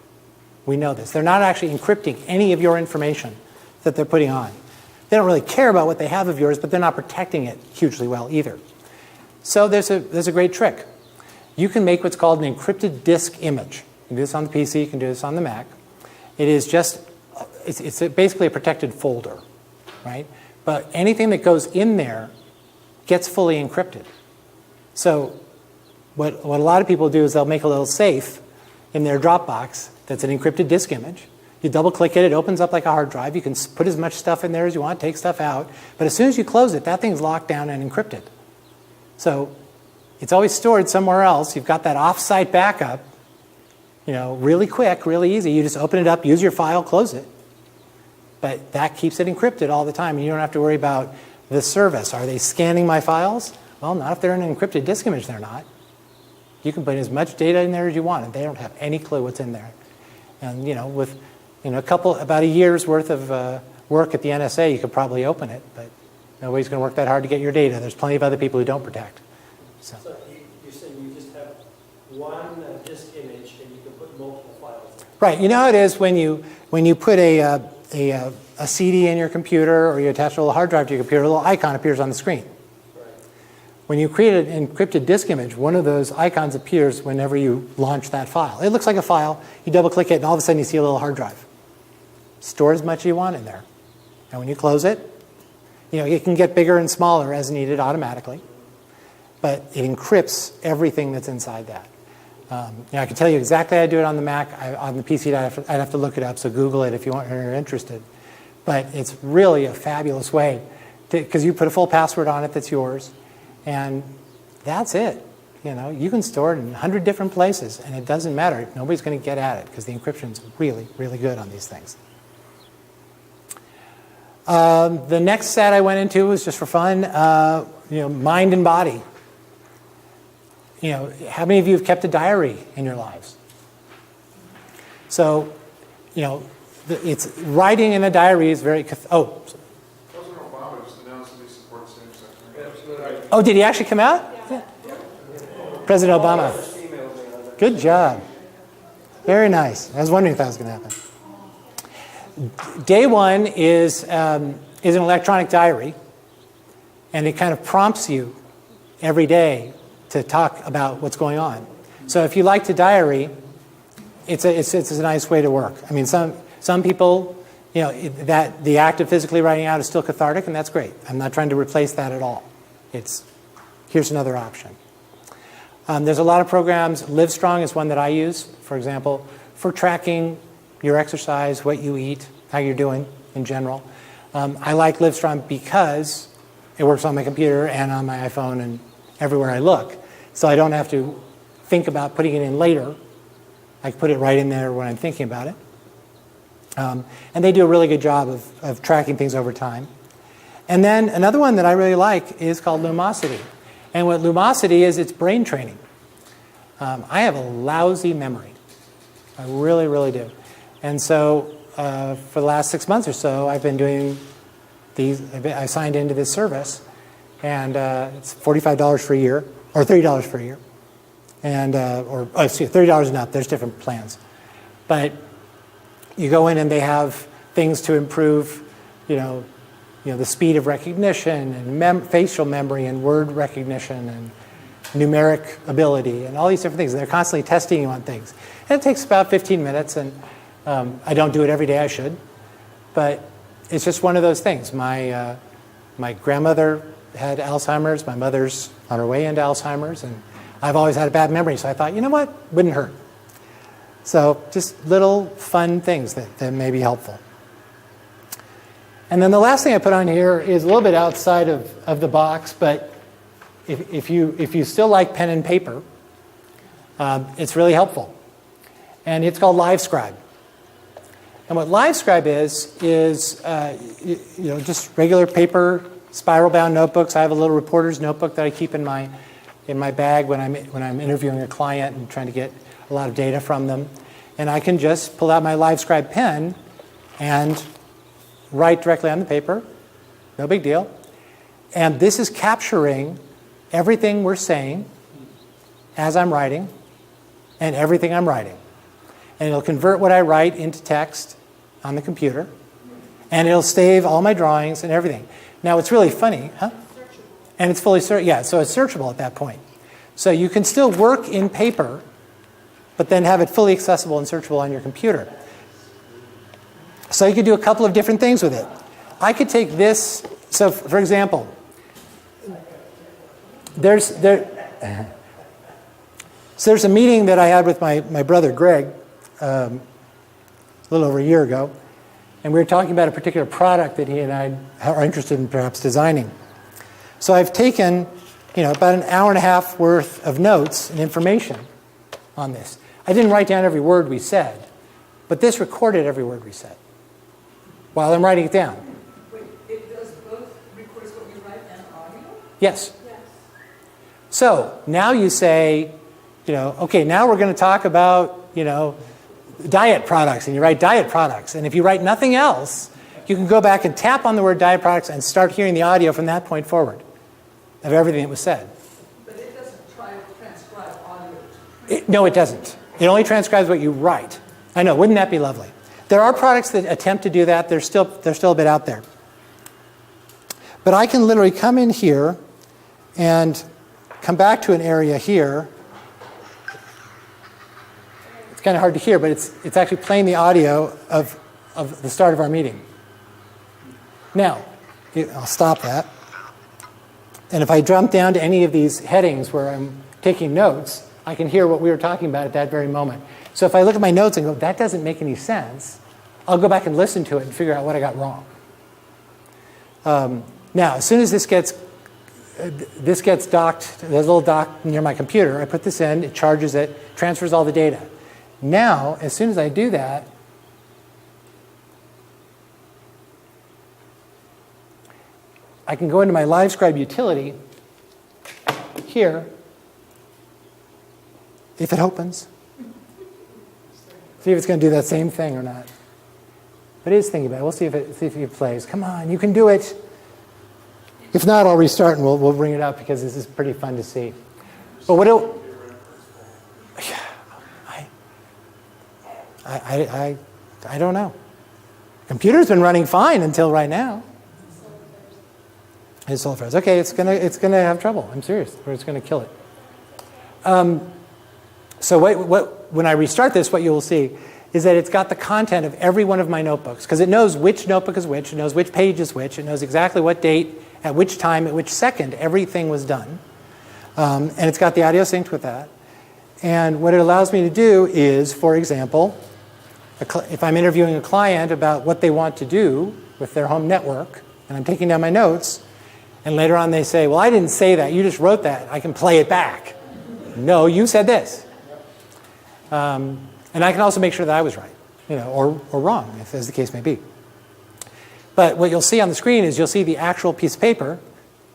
Speaker 1: We know this. They're not actually encrypting any of your information that they're putting on. They don't really care about what they have of yours, but they're not protecting it hugely well either. So there's a great trick. You can make what's called an encrypted disk image. You can do this on the PC, you can do this on the Mac. It's basically a protected folder, right? But anything that goes in there gets fully encrypted. So what a lot of people do is they'll make a little safe in their Dropbox that's an encrypted disk image. You double click it, it opens up like a hard drive. You can put as much stuff in there as you want, take stuff out. But as soon as you close it, that thing's locked down and encrypted. So it's always stored somewhere else. You've got that off-site backup, really quick, really easy. You just open it up, use your file, close it. But that keeps it encrypted all the time. You don't have to worry about the service. Are they scanning my files? Well, not if they're in an encrypted disk image, they're not. You can put as much data in there as you want, and they don't have any clue what's in there. And with about a year's worth of work at the NSA, you could probably open it, but nobody's going to work that hard to get your data. There's plenty of other people who don't protect. So
Speaker 2: You're saying you just have one disk image and you can put multiple files in.
Speaker 1: right, you know how it is when you put a CD in your computer or you attach a little hard drive to your computer, a little icon appears on the screen.
Speaker 2: Right.
Speaker 1: When you create an encrypted disk image, one of those icons appears whenever you launch that file. It looks like a file. You double-click it, and all of a sudden you see a little hard drive. Store as much as you want in there. And when you close it, it can get bigger and smaller as needed automatically. But it encrypts everything that's inside that. I can tell you exactly how I do it on the Mac. On the PC, I'd have to look it up, so Google it if you're interested. But it's really a fabulous way, because you put a full password on it that's yours, and that's it. You can store it in 100 different places, and it doesn't matter. Nobody's going to get at it, because the encryption's really, really good on these things. The next set I went into was just for fun, mind and body. How many of you have kept a diary in your lives? So, it's writing in a diary is very.
Speaker 4: President Obama just announced that he supports same-sex marriage.
Speaker 1: Oh, did he actually come out? Yeah. President Obama. Good job. Very nice. I was wondering if that was going to happen. Day one is an electronic diary, and it kind of prompts you every day to talk about what's going on. So if you like to diary, it's a nice way to work. I mean, some people, that the act of physically writing out is still cathartic, and that's great. I'm not trying to replace that at all. Here's another option. There's a lot of programs. Livestrong is one that I use, for example, for tracking your exercise, what you eat, how you're doing in general. I like Livestrong because it works on my computer and on my iPhone and everywhere I look. So I don't have to think about putting it in later. I can put it right in there when I'm thinking about it. And they do a really good job of tracking things over time. And then another one that I really like is called Lumosity. And what Lumosity is, it's brain training. I have a lousy memory. I really, really do. And so for the last 6 months or so, I've been doing these. I signed into this service, and it's $45 for a year, or $30 for a year, and $30 and up. There's different plans, but you go in and they have things to improve, the speed of recognition and facial memory and word recognition and numeric ability and all these different things. And they're constantly testing you on things. And it takes about 15 minutes, and I don't do it every day. I should, but it's just one of those things. My grandmother had Alzheimer's. My mother's on her way into Alzheimer's, and I've always had a bad memory. So I thought, what? Wouldn't hurt. So just little fun things that may be helpful. And then the last thing I put on here is a little bit outside of the box, but if you still like pen and paper, it's really helpful. And it's called LiveScribe. And what LiveScribe is just regular paper, spiral-bound notebooks. I have a little reporter's notebook that I keep in my bag when I'm interviewing a client and trying to get a lot of data from them. And I can just pull out my LiveScribe pen and write directly on the paper. No big deal. And this is capturing everything we're saying as I'm writing and everything I'm writing. And it'll convert what I write into text on the computer. And it'll save all my drawings and everything. Now, it's really funny, huh? And it's fully searchable. So it's searchable at that point. So you can still work in paper, but then have it fully accessible and searchable on your computer. So you could do a couple of different things with it. I could take this. So, for example, there's a meeting that I had with my brother Greg a little over a year ago, and we were talking about a particular product that he and I are interested in perhaps designing. So I've taken, about an hour and a half worth of notes and information on this. I didn't write down every word we said, but this recorded every word we said while I'm writing it down.
Speaker 9: Wait, it does both records what you write and audio?
Speaker 1: Yes.
Speaker 5: Yes.
Speaker 1: So now you say, okay, now we're going to talk about, diet products, and you write diet products. And if you write nothing else, you can go back and tap on the word diet products and start hearing the audio from that point forward of everything that was said.
Speaker 9: But it doesn't try to transcribe audio.
Speaker 1: No, it doesn't. It only transcribes what you write. I know, wouldn't that be lovely? There are products that attempt to do that. They're still a bit out there. But I can literally come in here and come back to an area here. It's kind of hard to hear, but it's actually playing the audio of the start of our meeting. Now, I'll stop that. And if I jump down to any of these headings where I'm taking notes, I can hear what we were talking about at that very moment. So if I look at my notes and go, that doesn't make any sense, I'll go back and listen to it and figure out what I got wrong. Now, as soon as this gets docked, there's a little dock near my computer, I put this in, it charges it, transfers all the data. Now, as soon as I do that, I can go into my LiveScribe utility here, if it opens. See if it's going to do that same thing or not. But it is thinking about it. We'll see if it plays. Come on, you can do it. If not, I'll restart and we'll bring it up because this is pretty fun to see. But what I don't know. Computer's been running fine until right now. His soul froze. Okay, it's gonna have trouble. I'm serious. Or it's gonna kill it. So when I restart this, what you will see is that it's got the content of every one of my notebooks because it knows which notebook is which. It knows which page is which. It knows exactly what date, at which time, at which second everything was done. And it's got the audio synced with that. And what it allows me to do is, for example, if I'm interviewing a client about what they want to do with their home network, and I'm taking down my notes, and later on they say, well, I didn't say that. You just wrote that. I can play it back. No, you said this. And I can also make sure that I was right, or wrong, as the case may be. But what you'll see on the screen is you'll see the actual piece of paper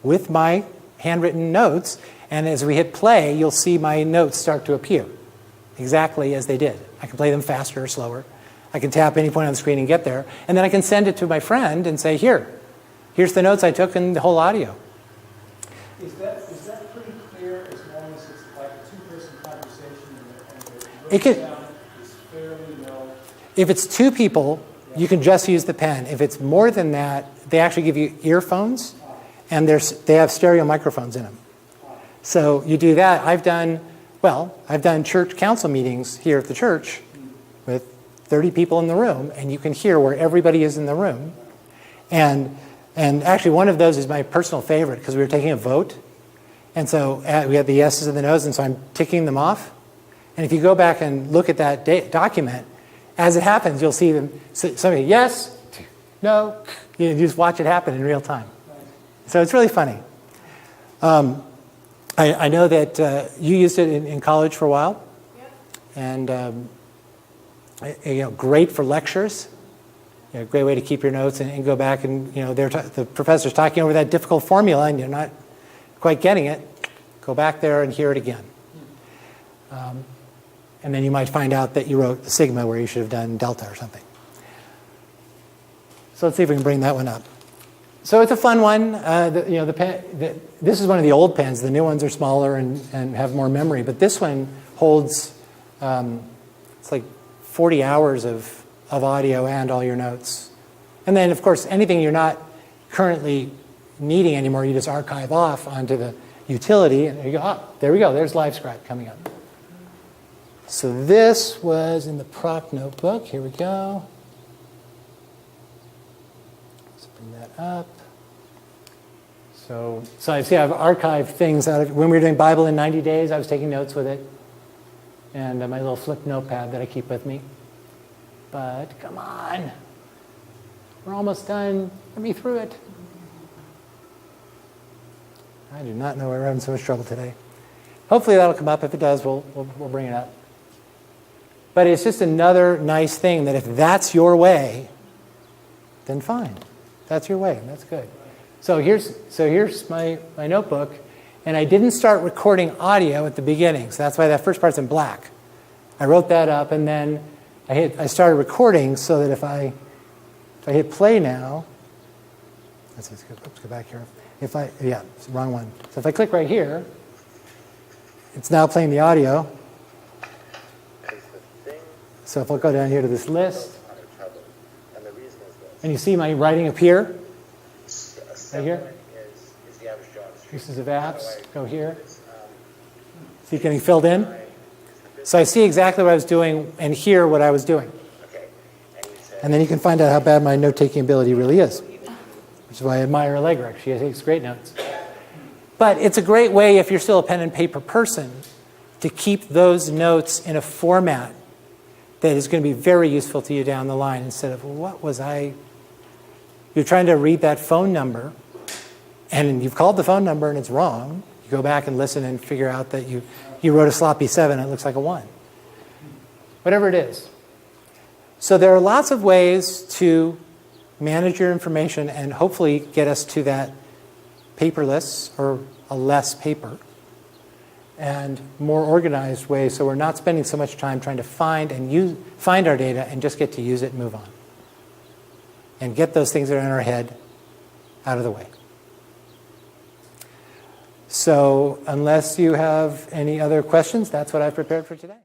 Speaker 1: with my handwritten notes. And as we hit play, you'll see my notes start to appear exactly as they did. I can play them faster or slower. I can tap any point on the screen and get there. And then I can send it to my friend and say, here's the notes I took and the whole audio.
Speaker 6: Is that pretty clear as long as it's like a two-person conversation and
Speaker 1: It can-
Speaker 6: sound is fairly low?
Speaker 1: If it's two people, you can just use the pen. If it's more than that, they actually give you earphones, and they have stereo microphones in them. So you do that. I've done church council meetings here at the church with 30 people in the room, and you can hear where everybody is in the room. And actually, one of those is my personal favorite because we were taking a vote. And so we had the yeses and the nos, and so I'm ticking them off. And if you go back and look at that document, as it happens, you'll see them. Somebody, yes, no. You just watch it happen in real time. So it's really funny. I know that you used it in college for a while.
Speaker 5: Yep.
Speaker 1: And great for lectures. Great way to keep your notes and go back and the professor's talking over that difficult formula and you're not quite getting it. Go back there and hear it again. And then you might find out that you wrote sigma where you should have done delta or something. So let's see if we can bring that one up. So it's a fun one. This is one of the old pens. The new ones are smaller and have more memory. But this one holds, it's like 40 hours of audio and all your notes. And then, of course, anything you're not currently needing anymore, you just archive off onto the utility. And there you go. There we go. There's LiveScribe coming up. So this was in the proc notebook. Here we go. Let's bring that up. So I see I've archived things out of when we were doing Bible in 90 days. I was taking notes with it, and my little flip notepad that I keep with me. But come on, we're almost done. Get me through it. I do not know why we're having so much trouble today. Hopefully that'll come up. If it does, we'll bring it up. But it's just another nice thing that if that's your way, then fine. That's your way. That's good. So here's my notebook. And I didn't start recording audio at the beginning. So that's why that first part's in black. I wrote that up, and then I started recording so that if I hit play now, let's go back here. It's the wrong one. So if I click right here, it's now playing the audio. So if I'll go down here to this list, and you see my writing appear right here. Uses of apps, go here. See it getting filled in? So I see exactly what I was doing and hear what I was doing. And then you can find out how bad my note-taking ability really is, which is why I admire Allegra. She takes great notes. But it's a great way, if you're still a pen and paper person, to keep those notes in a format that is going to be very useful to you down the line instead of, what was I? You're trying to read that phone number, and you've called the phone number and it's wrong. You go back and listen and figure out that you wrote a sloppy 7 and it looks like a 1. Whatever it is. So there are lots of ways to manage your information and hopefully get us to that paperless or a less paper and more organized way so we're not spending so much time trying to find our data and just get to use it and move on. And get those things that are in our head out of the way. So unless you have any other questions, that's what I've prepared for today.